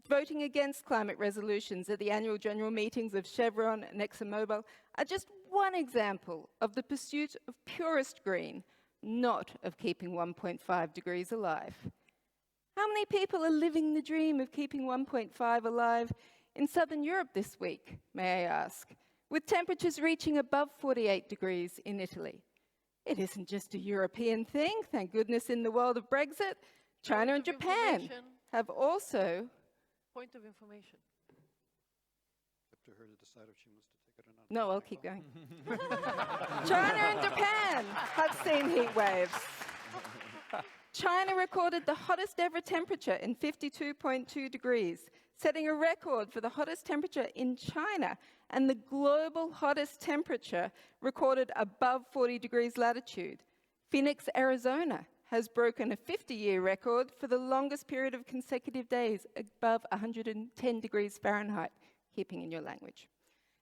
voting against climate resolutions at the annual general meetings of Chevron and ExxonMobil are just one example of the pursuit of purest green, not of keeping 1.5 degrees alive. How many people are living the dream of keeping 1.5 alive in southern Europe this week, may I ask, with temperatures reaching above 48 degrees in Italy? It isn't just a European thing, thank goodness. In the world of Brexit, China and Japan have also... Point of information. Up to her to decide if she wants to take it or not. No, I'll keep going. China and Japan have seen heat waves. China recorded the hottest ever temperature in 52.2 degrees, setting a record for the hottest temperature in China and the global hottest temperature recorded above 40 degrees latitude. Phoenix, Arizona has broken a 50-year record for the longest period of consecutive days above 110 degrees Fahrenheit, keeping in your language.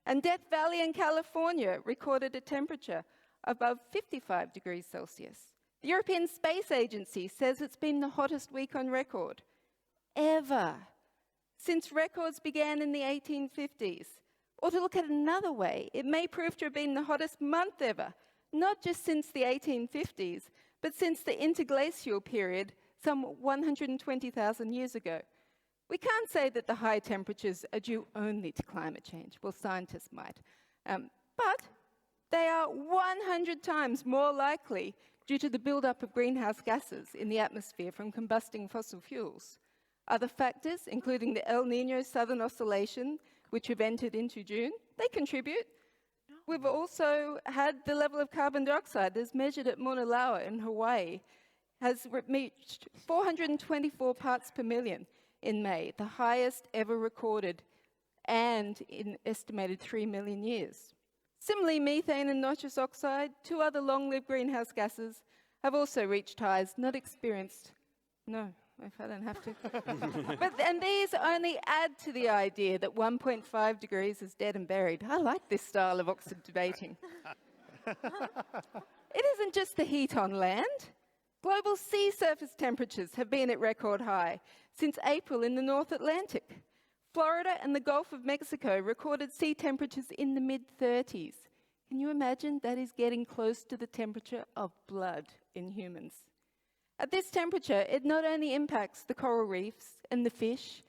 And Death Valley in California recorded a temperature above 55 degrees Celsius. The European Space Agency says it's been the hottest week on record, ever, since records began in the 1850s. Or to look at it another way, it may prove to have been the hottest month ever, not just since the 1850s, but since the interglacial period, some 120,000 years ago. We can't say that the high temperatures are due only to climate change. Well, scientists might. But they are 100 times more likely due to the buildup of greenhouse gases in the atmosphere from combusting fossil fuels. Other factors, including the El Niño Southern Oscillation, which we've entered into June, they contribute. We've also had the level of carbon dioxide as measured at Mauna Loa in Hawaii has reached 424 parts per million in May, the highest ever recorded, and in estimated 3 million years. Similarly, methane and nitrous oxide, two other long-lived greenhouse gases, have also reached highs not experienced. No, if I don't have to. And these only add to the idea that 1.5 degrees is dead and buried. I like this style of Oxford debating. It isn't just the heat on land. Global sea surface temperatures have been at record high since April in the North Atlantic. Florida and the Gulf of Mexico recorded sea temperatures in the mid-30s. Can you imagine? That is getting close to the temperature of blood in humans. At this temperature, it not only impacts the coral reefs and the fish,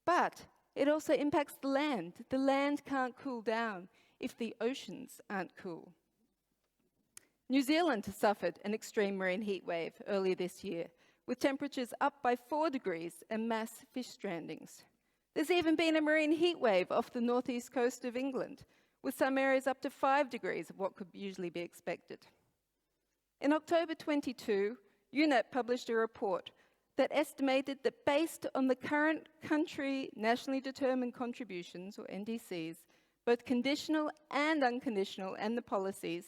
but it also impacts the land. The land can't cool down if the oceans aren't cool. New Zealand has suffered an extreme marine heat wave earlier this year, with temperatures up by 4 degrees and mass fish strandings. There's even been a marine heat wave off the northeast coast of England, with some areas up to 5 degrees of what could usually be expected. In October 22, UNEP published a report that estimated that based on the current country nationally determined contributions, or NDCs, both conditional and unconditional, and the policies,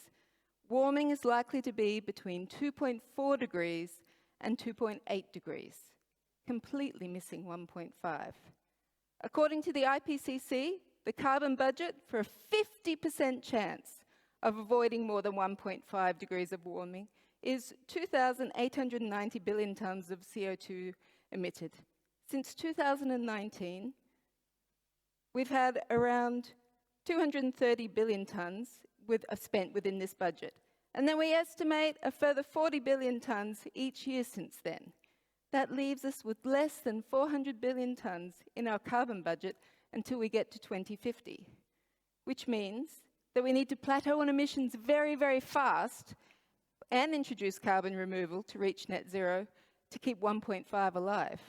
warming is likely to be between 2.4 degrees and 2.8 degrees, completely missing 1.5. According to the IPCC, the carbon budget for a 50% chance of avoiding more than 1.5 degrees of warming is 2,890 billion tonnes of CO2 emitted. Since 2019, we've had around 230 billion tonnes spent within this budget. And then we estimate a further 40 billion tonnes each year since then. That leaves us with less than 400 billion tonnes in our carbon budget until we get to 2050, which means that we need to plateau on emissions very, very fast and introduce carbon removal to reach net zero to keep 1.5 alive.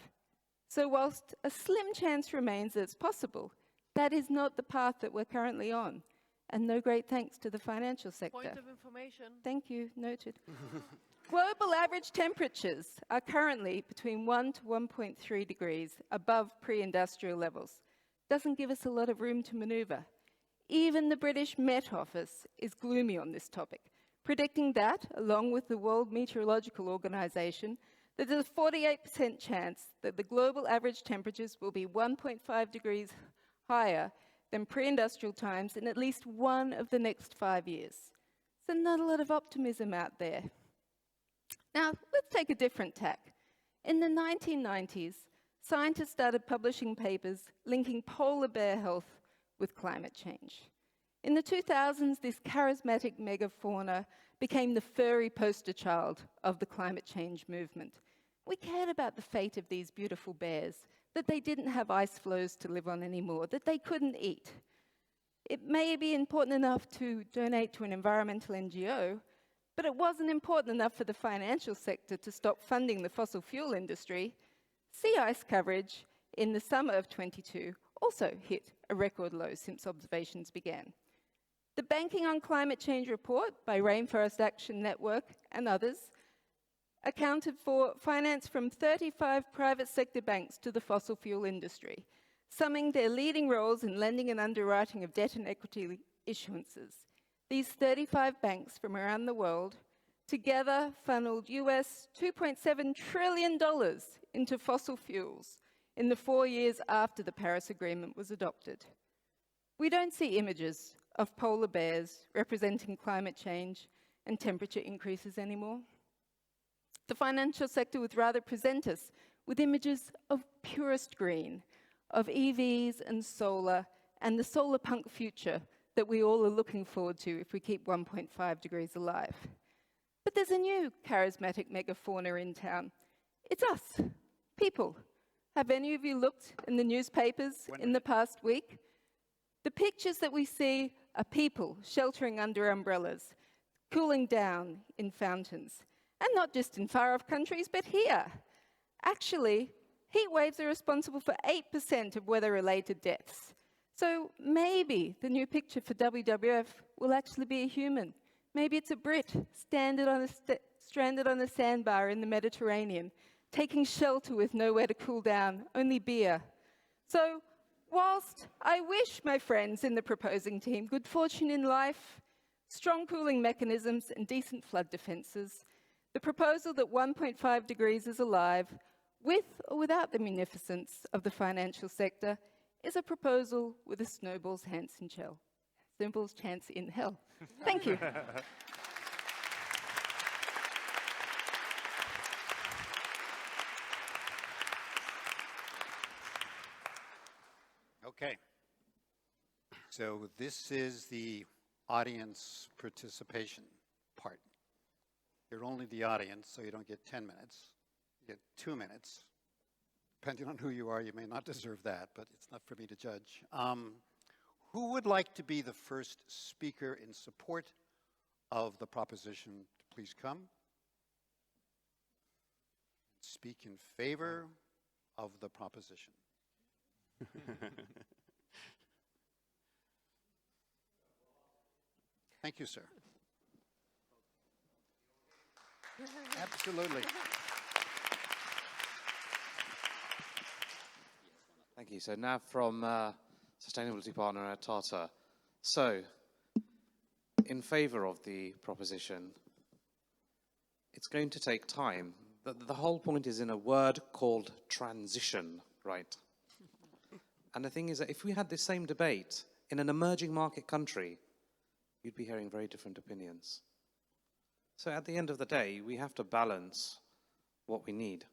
So whilst a slim chance remains that it's possible, that is not the path that we're currently on. And no great thanks to the financial sector. Point of information. Thank you, noted. Global average temperatures are currently between 1 to 1.3 degrees above pre-industrial levels. Doesn't give us a lot of room to maneuver. Even the British Met Office is gloomy on this topic, predicting that, along with the World Meteorological Organization, that there's a 48% chance that the global average temperatures will be 1.5 degrees higher than pre-industrial times in at least one of the next 5 years. So not a lot of optimism out there. Now, let's take a different tack. In the 1990s, scientists started publishing papers linking polar bear health with climate change. In the 2000s, this charismatic megafauna became the furry poster child of the climate change movement. We cared about the fate of these beautiful bears, that they didn't have ice floes to live on anymore, that they couldn't eat. It may be important enough to donate to an environmental NGO, but it wasn't important enough for the financial sector to stop funding the fossil fuel industry. Sea ice coverage in the summer of 22 also hit a record low since observations began. The Banking on Climate Change report by Rainforest Action Network and others accounted for finance from 35 private sector banks to the fossil fuel industry, summing their leading roles in lending and underwriting of debt and equity issuances. These 35 banks from around the world together funneled US $2.7 trillion into fossil fuels in the 4 years after the Paris Agreement was adopted. We don't see images of polar bears representing climate change and temperature increases anymore. The financial sector would rather present us with images of purest green, of EVs and solar the solar punk future that we all are looking forward to if we keep 1.5 degrees alive. But there's a new charismatic megafauna in town. It's us, people. Have any of you looked in the newspapers in the past week? The pictures that we see are people sheltering under umbrellas, cooling down in fountains. And not just in far-off countries, but here. Actually, heat waves are responsible for 8% of weather-related deaths. So maybe the new picture for WWF will actually be a human. Maybe it's a Brit stranded on a sandbar in the Mediterranean, taking shelter with nowhere to cool down, only beer. So whilst I wish my friends in the proposing team good fortune in life, strong cooling mechanisms and decent flood defences, the proposal that 1.5 degrees is alive, with or without the munificence of the financial sector, is a proposal with a snowball's chance in hell. Thank you. Okay. So this is the audience participation part. You're only the audience, so you don't get 10 minutes. You get 2 minutes. Depending on who you are, you may not deserve that, but it's not for me to judge. Who would like to be the first speaker in support of the proposition? Please come. Speak in favor of the proposition. Thank you, sir. Absolutely. Thank you. So now from sustainability partner at Tata. So, in favor of the proposition, it's going to take time. The whole point is in a word called transition, right? And the thing is that if we had this same debate in an emerging market country, you'd be hearing very different opinions. So at the end of the day, we have to balance what we need.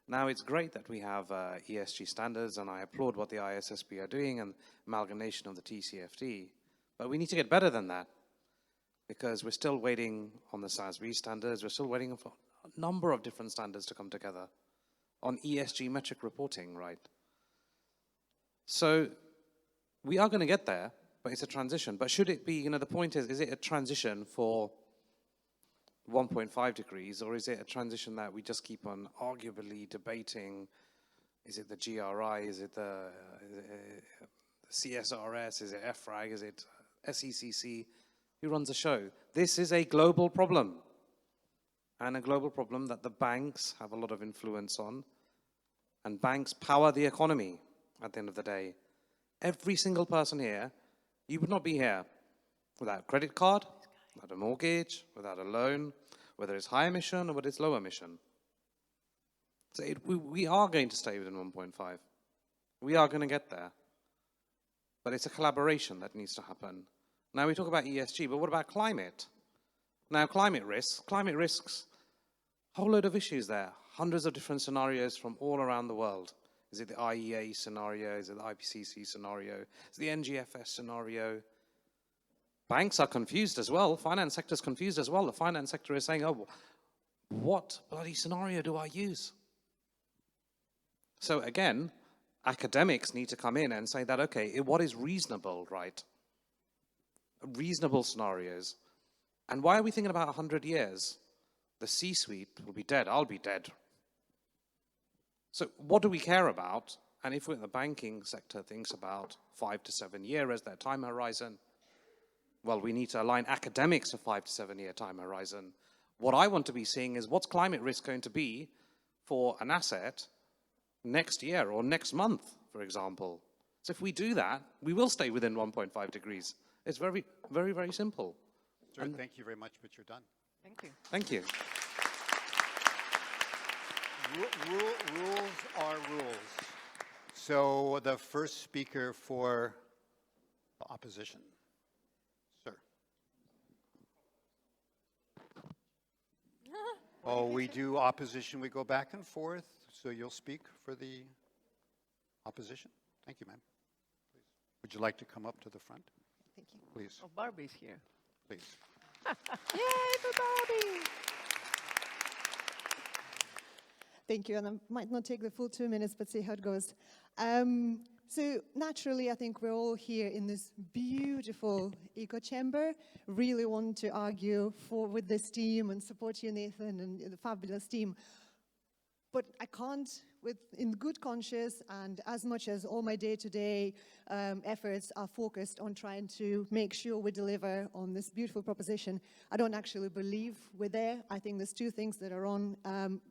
Now, it's great that we have ESG standards, and I applaud what the ISSB are doing and amalgamation of the TCFD. But we need to get better than that, because we're still waiting on the SASB standards. We're still waiting for a number of different standards to come together on ESG metric reporting, right? So we are going to get there, but it's a transition. But should it be, the point is it a transition for 1.5 degrees, or is it a transition that we just keep on arguably debating? Is it the GRI? Is it the CSRS? Is it EFRAG? Is it SECC? Who runs the show? This is a global problem, and a global problem that the banks have a lot of influence on, and banks power the economy at the end of the day. Every single person here, you would not be here without a credit card, without a mortgage, without a loan, whether it's high emission or whether it's low emission. So we are going to stay within 1.5. We are going to get there. But it's a collaboration that needs to happen. Now we talk about ESG, but what about climate? Now climate risks, a whole load of issues there. Hundreds of different scenarios from all around the world. Is it the IEA scenario? Is it the IPCC scenario? Is it the NGFS scenario? Banks are confused as well. Finance sector is confused as well. The finance sector is saying, oh, what bloody scenario do I use? So again, academics need to come in and say that, okay, what is reasonable, right? Reasonable scenarios. And why are we thinking about 100 years? The C-suite will be dead. I'll be dead. So what do we care about? And if the banking sector thinks about 5 to 7 years as their time horizon, well, we need to align academics to 5 to 7 year time horizon. What I want to be seeing is what's climate risk going to be for an asset next year or next month, for example. So if we do that, we will stay within 1.5 degrees. It's very, very, very simple. Sir, thank you very much, but you're done. Thank you. Thank you. Rules are rules. So the first speaker for the opposition. Sir. Oh, we do opposition. We go back and forth. So you'll speak for the opposition. Thank you, ma'am. Please. Would you like to come up to the front? Thank you. Please. Oh, Barbie's here. Please. Yay for Barbie! Thank you, and I might not take the full 2 minutes, but see how it goes. So naturally, I think we're all here in this beautiful echo chamber, really want to argue with this team and support you, Nathan, and the fabulous team. But I can't, in good conscience, and as much as all my day-to-day efforts are focused on trying to make sure we deliver on this beautiful proposition, I don't actually believe we're there. I think there's two things that are wrong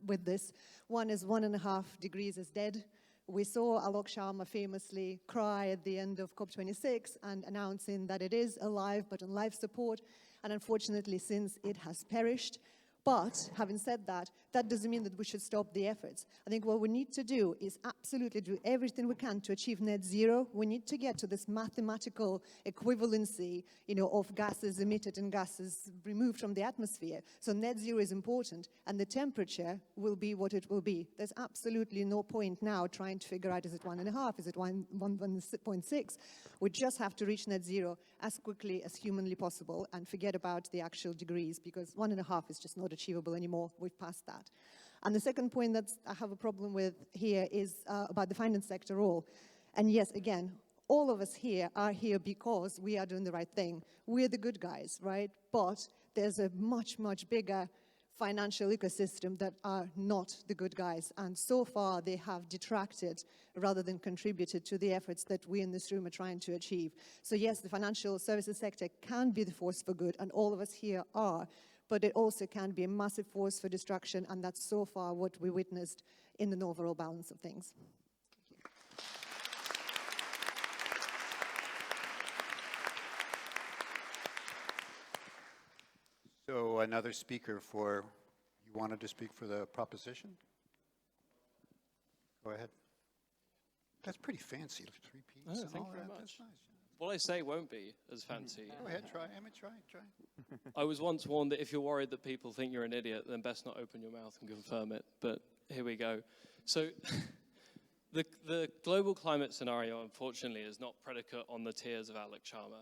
with this. One is 1.5 degrees is dead. We saw Alok Sharma famously cry at the end of COP26 and announcing that it is alive, but on life support. And unfortunately, since it has perished. But having said that, that doesn't mean that we should stop the efforts. I think what we need to do is absolutely do everything we can to achieve net zero. We need to get to this mathematical equivalency, of gases emitted and gases removed from the atmosphere. So net zero is important, and the temperature will be what it will be. There's absolutely no point now trying to figure out, is it 1.5, is it 1.6? We just have to reach net zero as quickly as humanly possible and forget about the actual degrees, because 1.5 is just not achievable anymore. We've passed that. And the second point that I have a problem with here is about the finance sector role. And yes, again, all of us here are here because we are doing the right thing. We're the good guys, right? But there's a much, much bigger financial ecosystem that are not the good guys. And so far, they have detracted rather than contributed to the efforts that we in this room are trying to achieve. So yes, the financial services sector can be the force for good, and all of us here are. But it also can be a massive force for destruction, and that's so far what we witnessed in the overall balance of things. So another speaker you wanted to speak for the proposition? Go ahead. That's pretty fancy, 3 Ps and thank all you very that. much. That's nice. What I say won't be as fancy. Go ahead, try. Try. I was once warned that if you're worried that people think you're an idiot, then best not open your mouth and confirm it. But here we go. So the global climate scenario, unfortunately, is not predicate on the tears of Alok Sharma.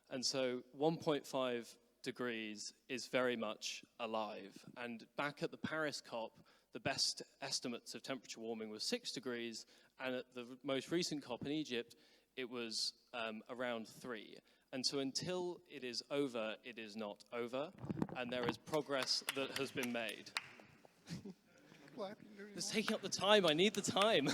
And so 1.5 degrees is very much alive. And back at the Paris COP, the best estimates of temperature warming was 6 degrees. And at the most recent COP in Egypt, it was around 3. And so until it is over, it is not over. And there is progress that has been made. It's taking up the time. I need the time.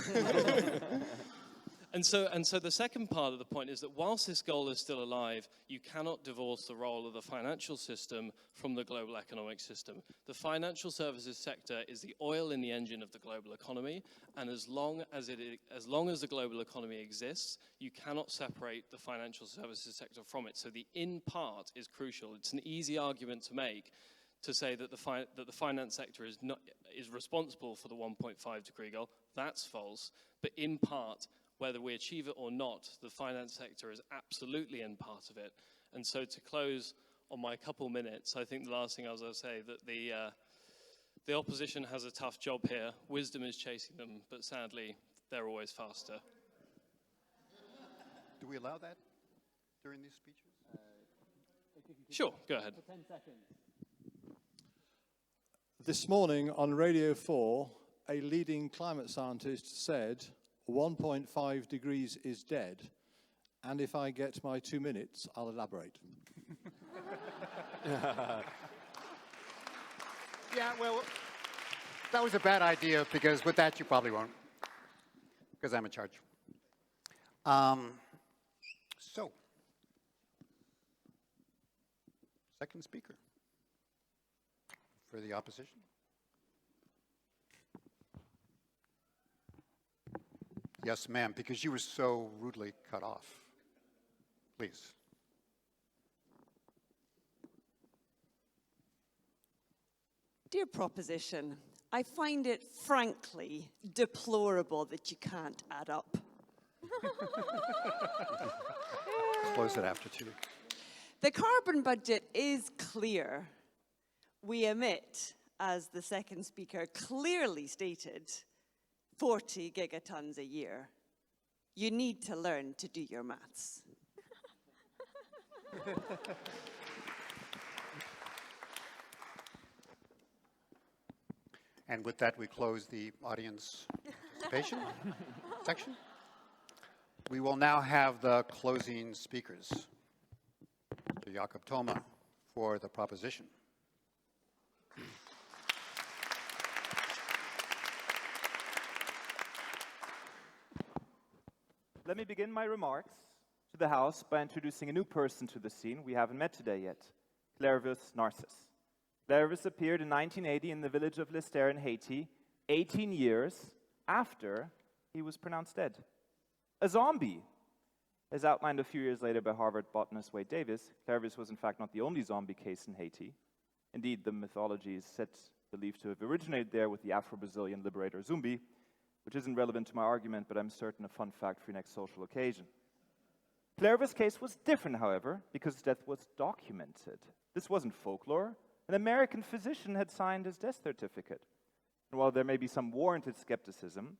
And so the second part of the point is that whilst this goal is still alive, you cannot divorce the role of the financial system from the global economic system. The financial services sector is the oil in the engine of the global economy, and as long as the global economy exists, you cannot separate the financial services sector from it. So the in part is crucial. It's an easy argument to make to say that the finance sector is responsible for the 1.5 degree goal. That's false, but in part, whether we achieve it or not, the finance sector is absolutely in part of it. And so to close on my couple minutes, I think the last thing I was going to say, that the opposition has a tough job here. Wisdom is chasing them, but sadly, they're always faster. Do we allow that during these speeches? Sure, go ahead. For 10 seconds. This morning on Radio 4, a leading climate scientist said 1.5 degrees is dead, and if I get my 2 minutes, I'll elaborate. Yeah, well, that was a bad idea, because with that you probably won't, because I'm in charge. So, second speaker for the opposition. Yes, ma'am, because you were so rudely cut off. Please. Dear proposition, I find it frankly deplorable that you can't add up. Close it after 2. The carbon budget is clear. We emit, as the second speaker clearly stated, 40 gigatons a year. You need to learn to do your maths. And with that, we close the audience participation section. We will now have the closing speakers. To Jakob Thomä for the proposition. let me begin my remarks to the House by introducing a new person to the scene we haven't met today yet, Clervis Narcissus. Clervis appeared in 1980 in the village of Lister in Haiti, 18 years after he was pronounced dead. A zombie. As outlined a few years later by Harvard botanist Wade Davis, Clervis was in fact not the only zombie case in Haiti. Indeed, the mythology is believed to have originated there with the Afro-Brazilian liberator Zumbi, which isn't relevant to my argument, but I'm certain a fun fact for your next social occasion. Clervis' case was different, however, because his death was documented. This wasn't folklore. An American physician had signed his death certificate. And while there may be some warranted skepticism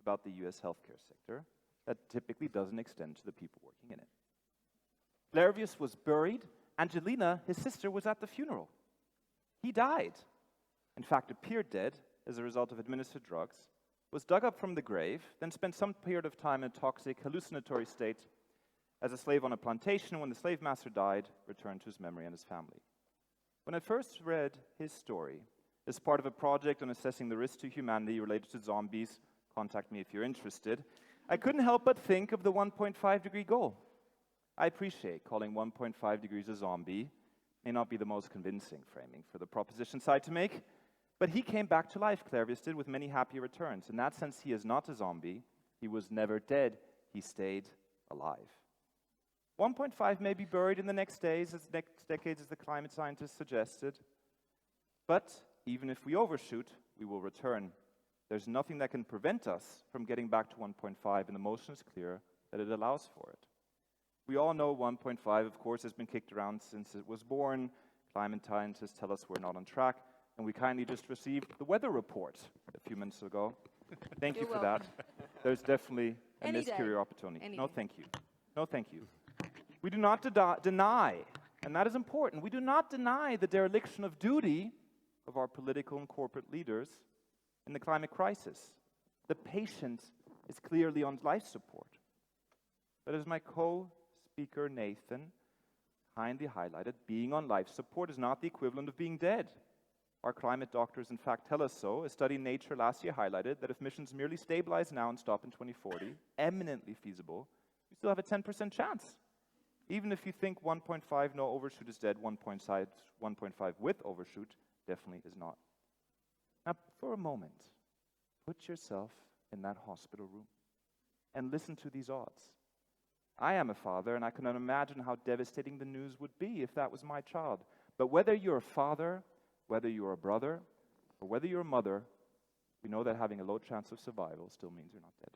about the US healthcare sector, that typically doesn't extend to the people working in it. Clervis was buried. Angelina, his sister, was at the funeral. He died. In fact, appeared dead as a result of administered drugs, was dug up from the grave, then spent some period of time in a toxic, hallucinatory state as a slave on a plantation. When the slave master died, returned to his memory and his family. When I first read his story as part of a project on assessing the risk to humanity related to zombies, contact me if you're interested, I couldn't help but think of the 1.5 degree goal. I appreciate calling 1.5 degrees a zombie may not be the most convincing framing for the proposition side to make, but he came back to life, Clervis did, with many happy returns. In that sense, he is not a zombie. He was never dead. He stayed alive. 1.5 may be buried in the next decades, as the climate scientists suggested. But even if we overshoot, we will return. There's nothing that can prevent us from getting back to 1.5, and the motion is clear that it allows for it. We all know 1.5, of course, has been kicked around since it was born. Climate scientists tell us we're not on track, and we kindly just received the weather report a few minutes ago. Thank you for that. There's definitely a missed career opportunity. No, thank you. No, thank you. We do not deny, and that is important, we do not deny the dereliction of duty of our political and corporate leaders in the climate crisis. The patient is clearly on life support. But as my co-speaker Nathan kindly highlighted, being on life support is not the equivalent of being dead. Our climate doctors, in fact, tell us so. A study in Nature last year highlighted that if missions merely stabilize now and stop in 2040, eminently feasible, we still have a 10% chance. Even if you think 1.5 no overshoot is dead, 1.5 with overshoot definitely is not. Now, for a moment, put yourself in that hospital room and listen to these odds. I am a father, and I cannot imagine how devastating the news would be if that was my child. But whether you're a father, whether you're a brother, or whether you're a mother, we know that having a low chance of survival still means you're not dead.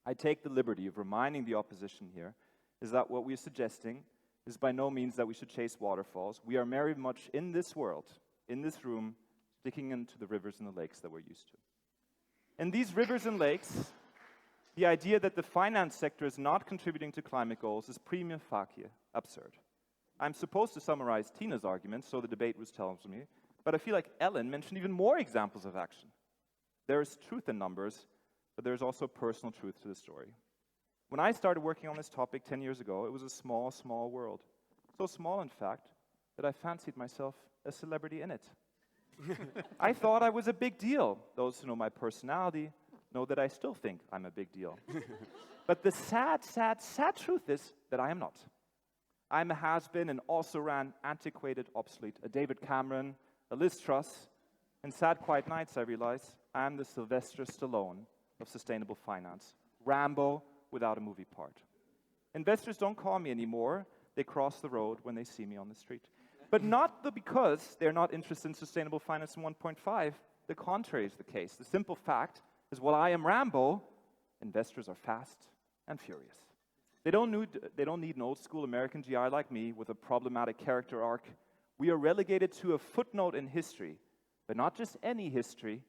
I take the liberty of reminding the opposition here is that what we're suggesting is by no means that we should chase waterfalls. We are very much in this world, in this room, sticking into the rivers and the lakes that we're used to. In these rivers and lakes, the idea that the finance sector is not contributing to climate goals is prima facie absurd. I'm supposed to summarize Tina's argument, so the debate was tells me, but I feel like Ellen mentioned even more examples of action. There is truth in numbers, but there's also personal truth to the story. When I started working on this topic 10 years ago, it was a small, small world. So small, in fact, that I fancied myself a celebrity in it. I thought I was a big deal. Those who know my personality know that I still think I'm a big deal. But the sad, sad, sad truth is that I am not. I'm a has-been and also ran antiquated, obsolete, a David Cameron, a Liz Truss, and sad, quiet nights, I realize, I'm the Sylvester Stallone of sustainable finance. Rambo without a movie part. Investors don't call me anymore. They cross the road when they see me on the street. But not because they're not interested in sustainable finance in 1.5. The contrary is the case. The simple fact is, while I am Rambo, investors are fast and furious. They don't need an old-school American GI like me with a problematic character arc. We are relegated to a footnote in history, but not just any history,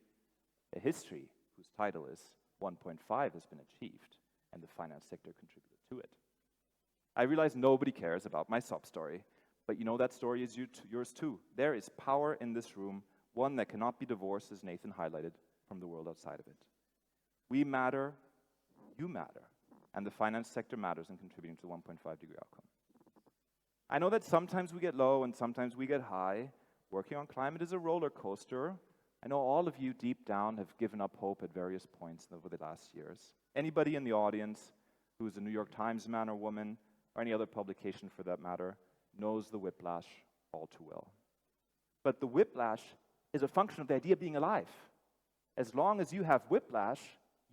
a history whose title is 1.5 has been achieved, and the finance sector contributed to it. I realize nobody cares about my sob story, but you know that story is yours too. There is power in this room, one that cannot be divorced, as Nathan highlighted, from the world outside of it. We matter, you matter, and the finance sector matters in contributing to the 1.5 degree outcome. I know that sometimes we get low and sometimes we get high. Working on climate is a roller coaster. I know all of you deep down have given up hope at various points over the last years. Anybody in the audience who is a New York Times man or woman, or any other publication for that matter, knows the whiplash all too well. But the whiplash is a function of the idea of being alive. As long as you have whiplash,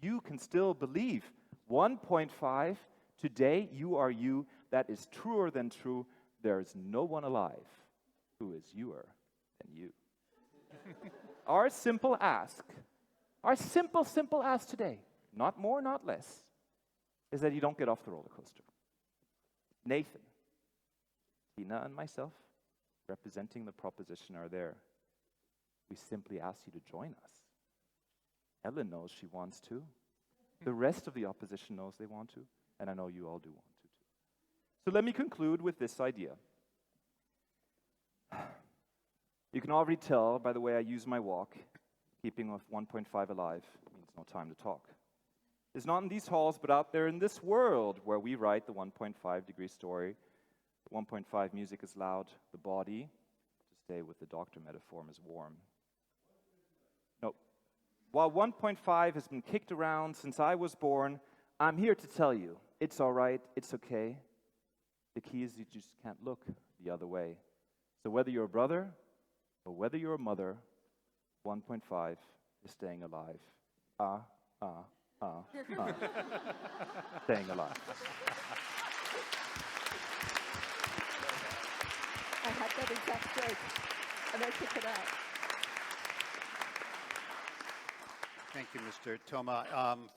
you can still believe 1.5, today you are you. That is truer than true. There is no one alive who is youer than you. Our simple ask today, not more, not less, is that you don't get off the roller coaster. Nathan, Tina, and myself, representing the proposition, are there. We simply ask you to join us. Ellen knows she wants to. The rest of the opposition knows they want to, and I know you all do want to too. So let me conclude with this idea. You can already tell by the way I use my walk, keeping with 1.5 alive means no time to talk. It's not in these halls, but out there in this world where we write the 1.5 degree story. The 1.5 music is loud, the body, to stay with the doctor metaphor, is warm. No. While 1.5 has been kicked around since I was born, I'm here to tell you, it's all right, it's okay. The key is you just can't look the other way. So whether you're a brother or whether you're a mother, 1.5 is staying alive. Staying alive. I had that exact joke, and I took it out. Thank you, Mr. Thomä.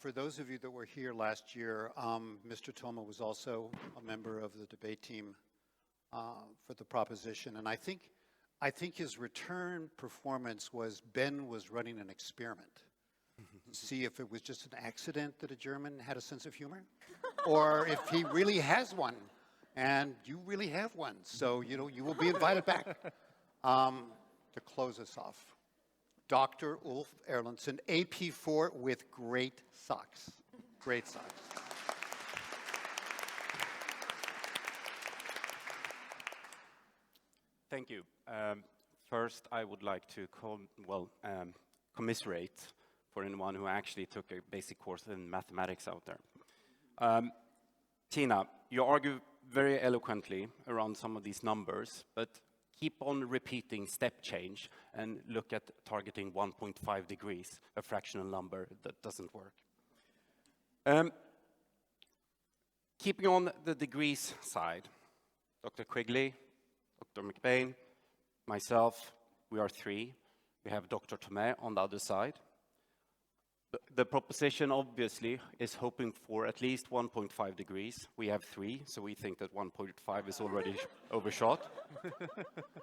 For those of you that were here last year, Mr. Thomä was also a member of the debate team for the proposition, and I think his return performance was Ben was running an experiment to see if it was just an accident that a German had a sense of humor, or if he really has one, and you really have one. So you will be invited back to close us off. Dr. Ulf Erlandsson, AP4 with great socks. Great socks. Thank you. First, I would like to commiserate for anyone who actually took a basic course in mathematics out there. Tina, you argue very eloquently around some of these numbers, but keep on repeating step change and look at targeting 1.5 degrees, a fractional number that doesn't work. Keeping on the degrees side, Dr. Quigley, Dr. McBain, myself, we are three. We have Dr. Thomä on the other side. The proposition obviously is hoping for at least 1.5 degrees. We have 3, so we think that 1.5 is already overshot.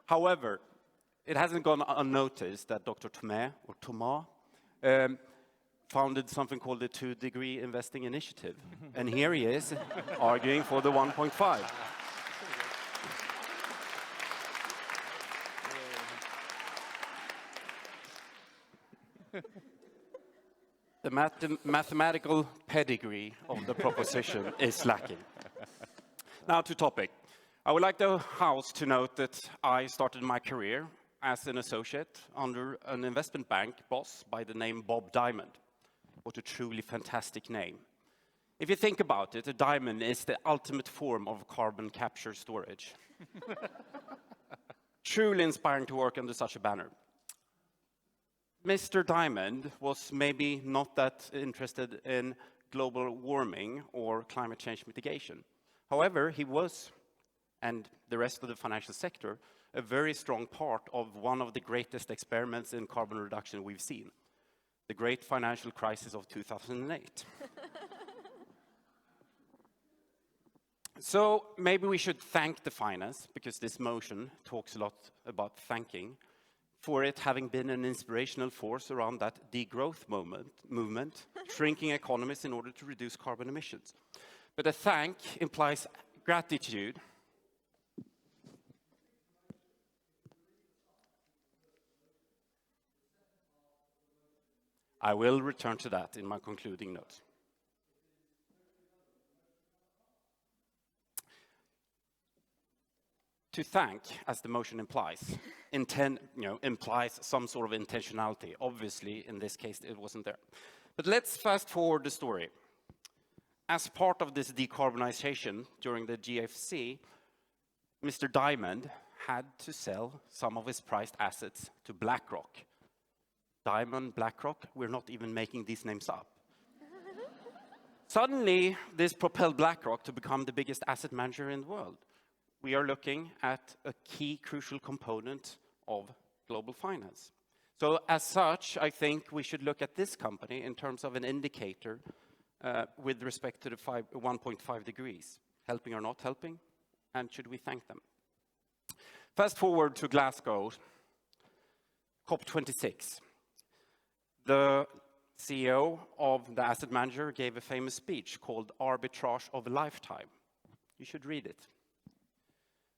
However, it hasn't gone unnoticed that Dr. Thomä, or Thomä, founded something called the 2-Degree Investing Initiative. And here he is arguing for the 1.5. The mathematical pedigree of the proposition is lacking. Now to topic. I would like the House to note that I started my career as an associate under an investment bank boss by the name Bob Diamond. What a truly fantastic name. If you think about it, a diamond is the ultimate form of carbon capture storage. Truly inspiring to work under such a banner. Mr. Diamond was maybe not that interested in global warming or climate change mitigation. However, he was, and the rest of the financial sector, a very strong part of one of the greatest experiments in carbon reduction we've seen, the great financial crisis of 2008. So maybe we should thank the finance, because this motion talks a lot about thanking, for it having been an inspirational force around that degrowth movement, shrinking economies in order to reduce carbon emissions. But a thank implies gratitude. I will return to that in my concluding notes. To thank, as the motion implies, implies some sort of intentionality. Obviously, in this case, it wasn't there. But let's fast forward the story. as part of this decarbonization during the GFC, Mr. Diamond had to sell some of his prized assets to BlackRock. Diamond, BlackRock, we're not even making these names up. Suddenly, this propelled BlackRock to become the biggest asset manager in the world. We are looking at a key, crucial component of global finance. So as such, I think we should look at this company in terms of an indicator with respect to the 1.5 degrees, helping or not helping, and should we thank them? Fast forward to Glasgow, COP26. The CEO of the asset manager gave a famous speech called Arbitrage of a Lifetime. You should read it.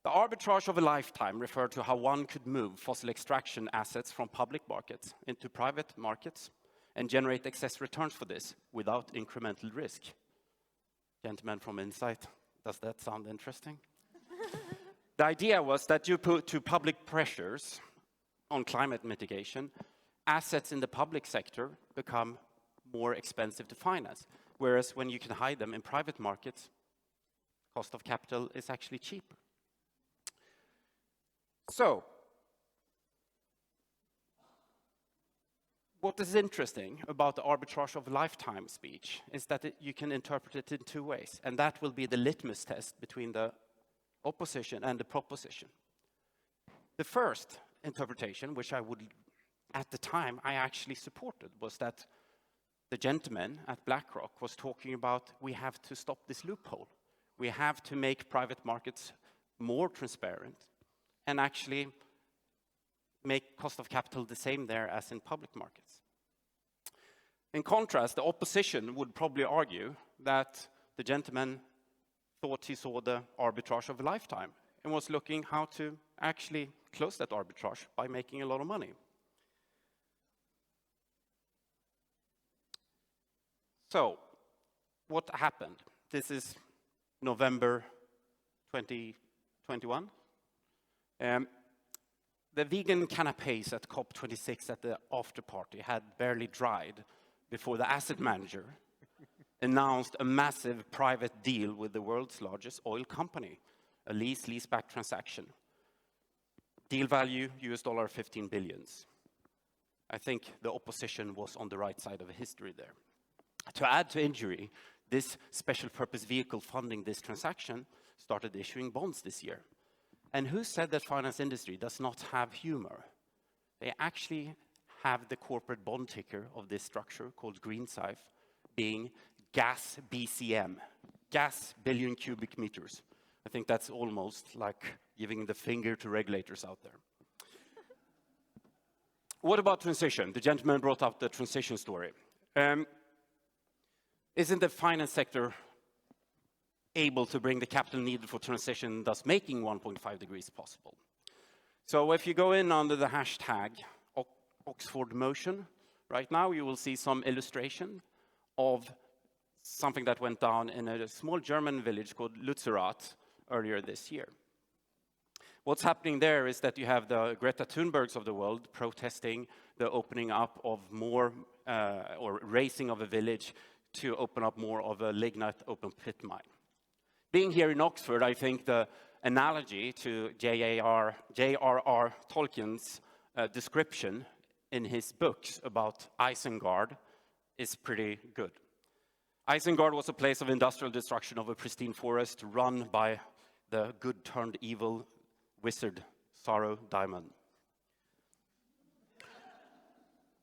The arbitrage of a lifetime referred to how one could move fossil extraction assets from public markets into private markets and generate excess returns for this without incremental risk. Gentlemen from Insight, does that sound interesting? The idea was that you put to public pressures on climate mitigation, assets in the public sector become more expensive to finance, whereas when you can hide them in private markets, cost of capital is actually cheaper. So, what is interesting about the arbitrage of a lifetime speech is that you can interpret it in two ways, and that will be the litmus test between the opposition and the proposition. The first interpretation, which I would, at the time, I actually supported, was that the gentleman at BlackRock was talking about we have to stop this loophole. We have to make private markets more transparent and actually make cost of capital the same there as in public markets. In contrast, the opposition would probably argue that the gentleman thought he saw the arbitrage of a lifetime and was looking how to actually close that arbitrage by making a lot of money. So, what happened? This is November 2021. The vegan canapes at COP26 at the after party had barely dried before the asset manager announced a massive private deal with the world's largest oil company, a lease-back transaction. Deal value, US $15 billion. I think the opposition was on the right side of history there. To add to injury, this special purpose vehicle funding this transaction started issuing bonds this year. And who said that finance industry does not have humor? They actually have the corporate bond ticker of this structure called GreenSife being gas BCM, gas billion cubic meters. I think that's almost like giving the finger to regulators out there. What about transition? The gentleman brought up the transition story. Isn't the finance sector able to bring the capital needed for transition, thus making 1.5 degrees possible? So if you go in under the hashtag Oxford Motion, right now you will see some illustration of something that went down in a small German village called Lützerath earlier this year. What's happening there is that you have the Greta Thunbergs of the world protesting the opening up of more, or raising of a village to open up more of a lignite open pit mine. Being here in Oxford, I think the analogy to J.R.R. Tolkien's description in his books about Isengard is pretty good. Isengard was a place of industrial destruction of a pristine forest run by the good-turned-evil wizard Saruman.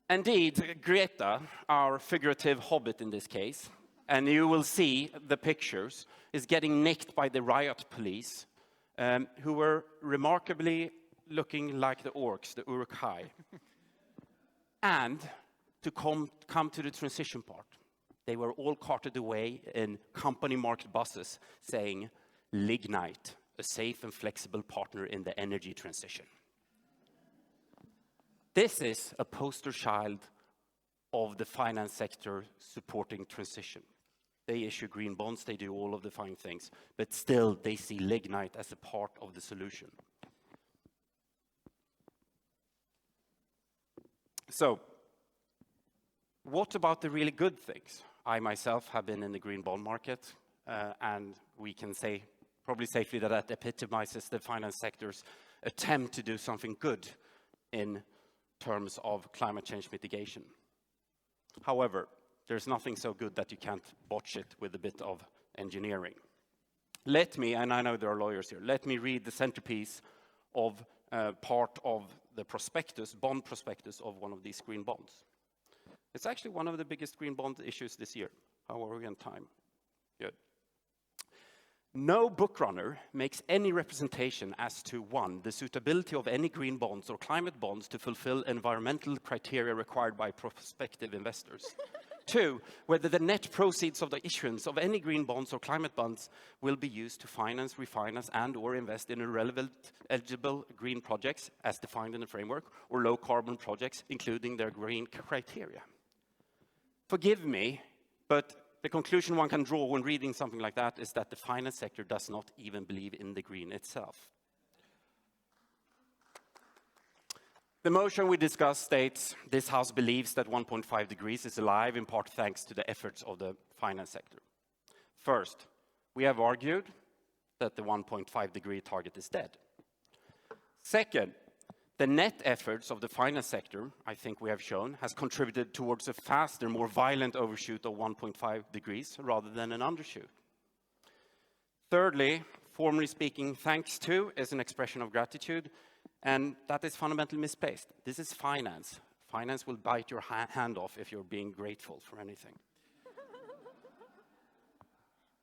Indeed, Greta, our figurative hobbit in this case, and you will see the pictures, is getting nicked by the riot police, who were remarkably looking like the orcs, the Uruk-hai. And to come to the transition part, they were all carted away in company-marked buses saying, "Lignite, a safe and flexible partner in the energy transition." This is a poster child of the finance sector supporting transition. They issue green bonds, they do all of the fine things, but still they see lignite as a part of the solution. So, what about the really good things? I myself have been in the green bond market, and we can say probably safely that that epitomizes the finance sector's attempt to do something good in terms of climate change mitigation. However, there's nothing so good that you can't botch it with a bit of engineering. Let me, and I know there are lawyers here, let me read the centerpiece of part of the prospectus, bond prospectus of one of these green bonds. It's actually one of the biggest green bond issues this year. How are we on time? Good. No bookrunner makes any representation as to, 1, the suitability of any green bonds or climate bonds to fulfill environmental criteria required by prospective investors. 2, whether the net proceeds of the issuance of any green bonds or climate bonds will be used to finance, refinance, and/or invest in relevant eligible green projects as defined in the framework, or low carbon projects, including their green criteria. Forgive me, but the conclusion one can draw when reading something like that is that the finance sector does not even believe in the green itself. The motion we discussed states this House believes that 1.5 degrees is alive, in part thanks to the efforts of the finance sector. First, we have argued that the 1.5 degree target is dead. Second, the net efforts of the finance sector, I think we have shown, has contributed towards a faster, more violent overshoot of 1.5 degrees rather than an undershoot. Thirdly, formally speaking, thanks to is an expression of gratitude, and that is fundamentally misplaced. This is finance. Finance will bite your hand off if you're being grateful for anything.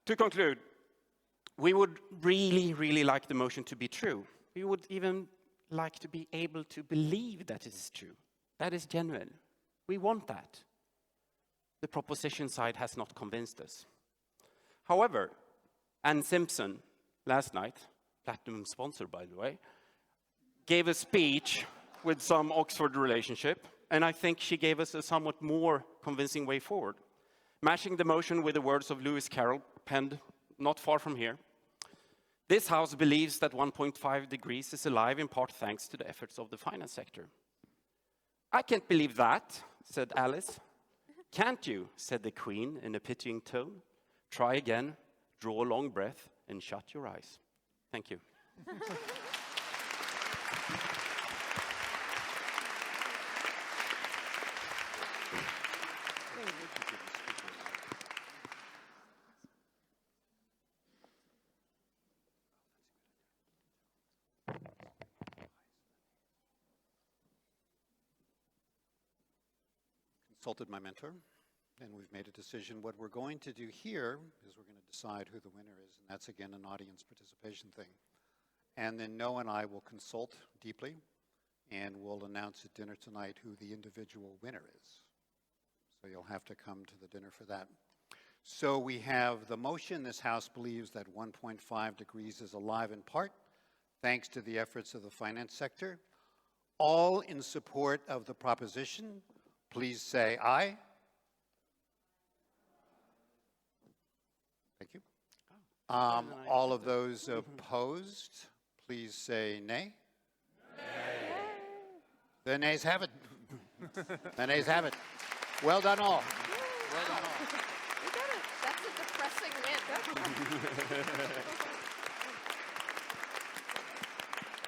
To conclude, we would really, really like the motion to be true. We would even like to be able to believe that it is true. That is genuine. We want that. The proposition side has not convinced us. However, Anne Simpson, last night, platinum sponsor by the way, gave a speech with some Oxford relationship, and I think she gave us a somewhat more convincing way forward. Matching the motion with the words of Lewis Carroll, penned not far from here. This House believes that 1.5 degrees is alive in part thanks to the efforts of the finance sector. I can't believe that, said Alice. Can't you, said the Queen in a pitying tone. Try again, draw a long breath, and shut your eyes. Thank you. Consulted my mentor, and we've made a decision. What we're going to do here is we're going to decide who the winner is, and that's again an audience participation thing. And then Noah and I will consult deeply, and we'll announce at dinner tonight who the individual winner is. So you'll have to come to the dinner for that. So we have the motion. This House believes that 1.5 degrees is alive in part, thanks to the efforts of the finance sector. All in support of the proposition, please say aye. Thank you. All of those opposed, please say nay. Nay. The nays have it. The nays have it. Well done all. Well done all. We got it. That's a depressing win.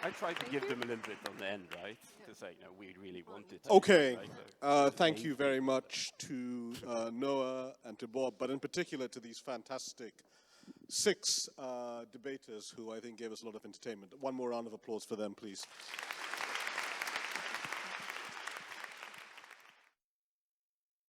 I tried to give them a little bit on the end, right? To say, you know, we really want it. Okay. Thank you very much to Noah and to Bob, but in particular to these fantastic 6 debaters who I think gave us a lot of entertainment. One more round of applause for them, please.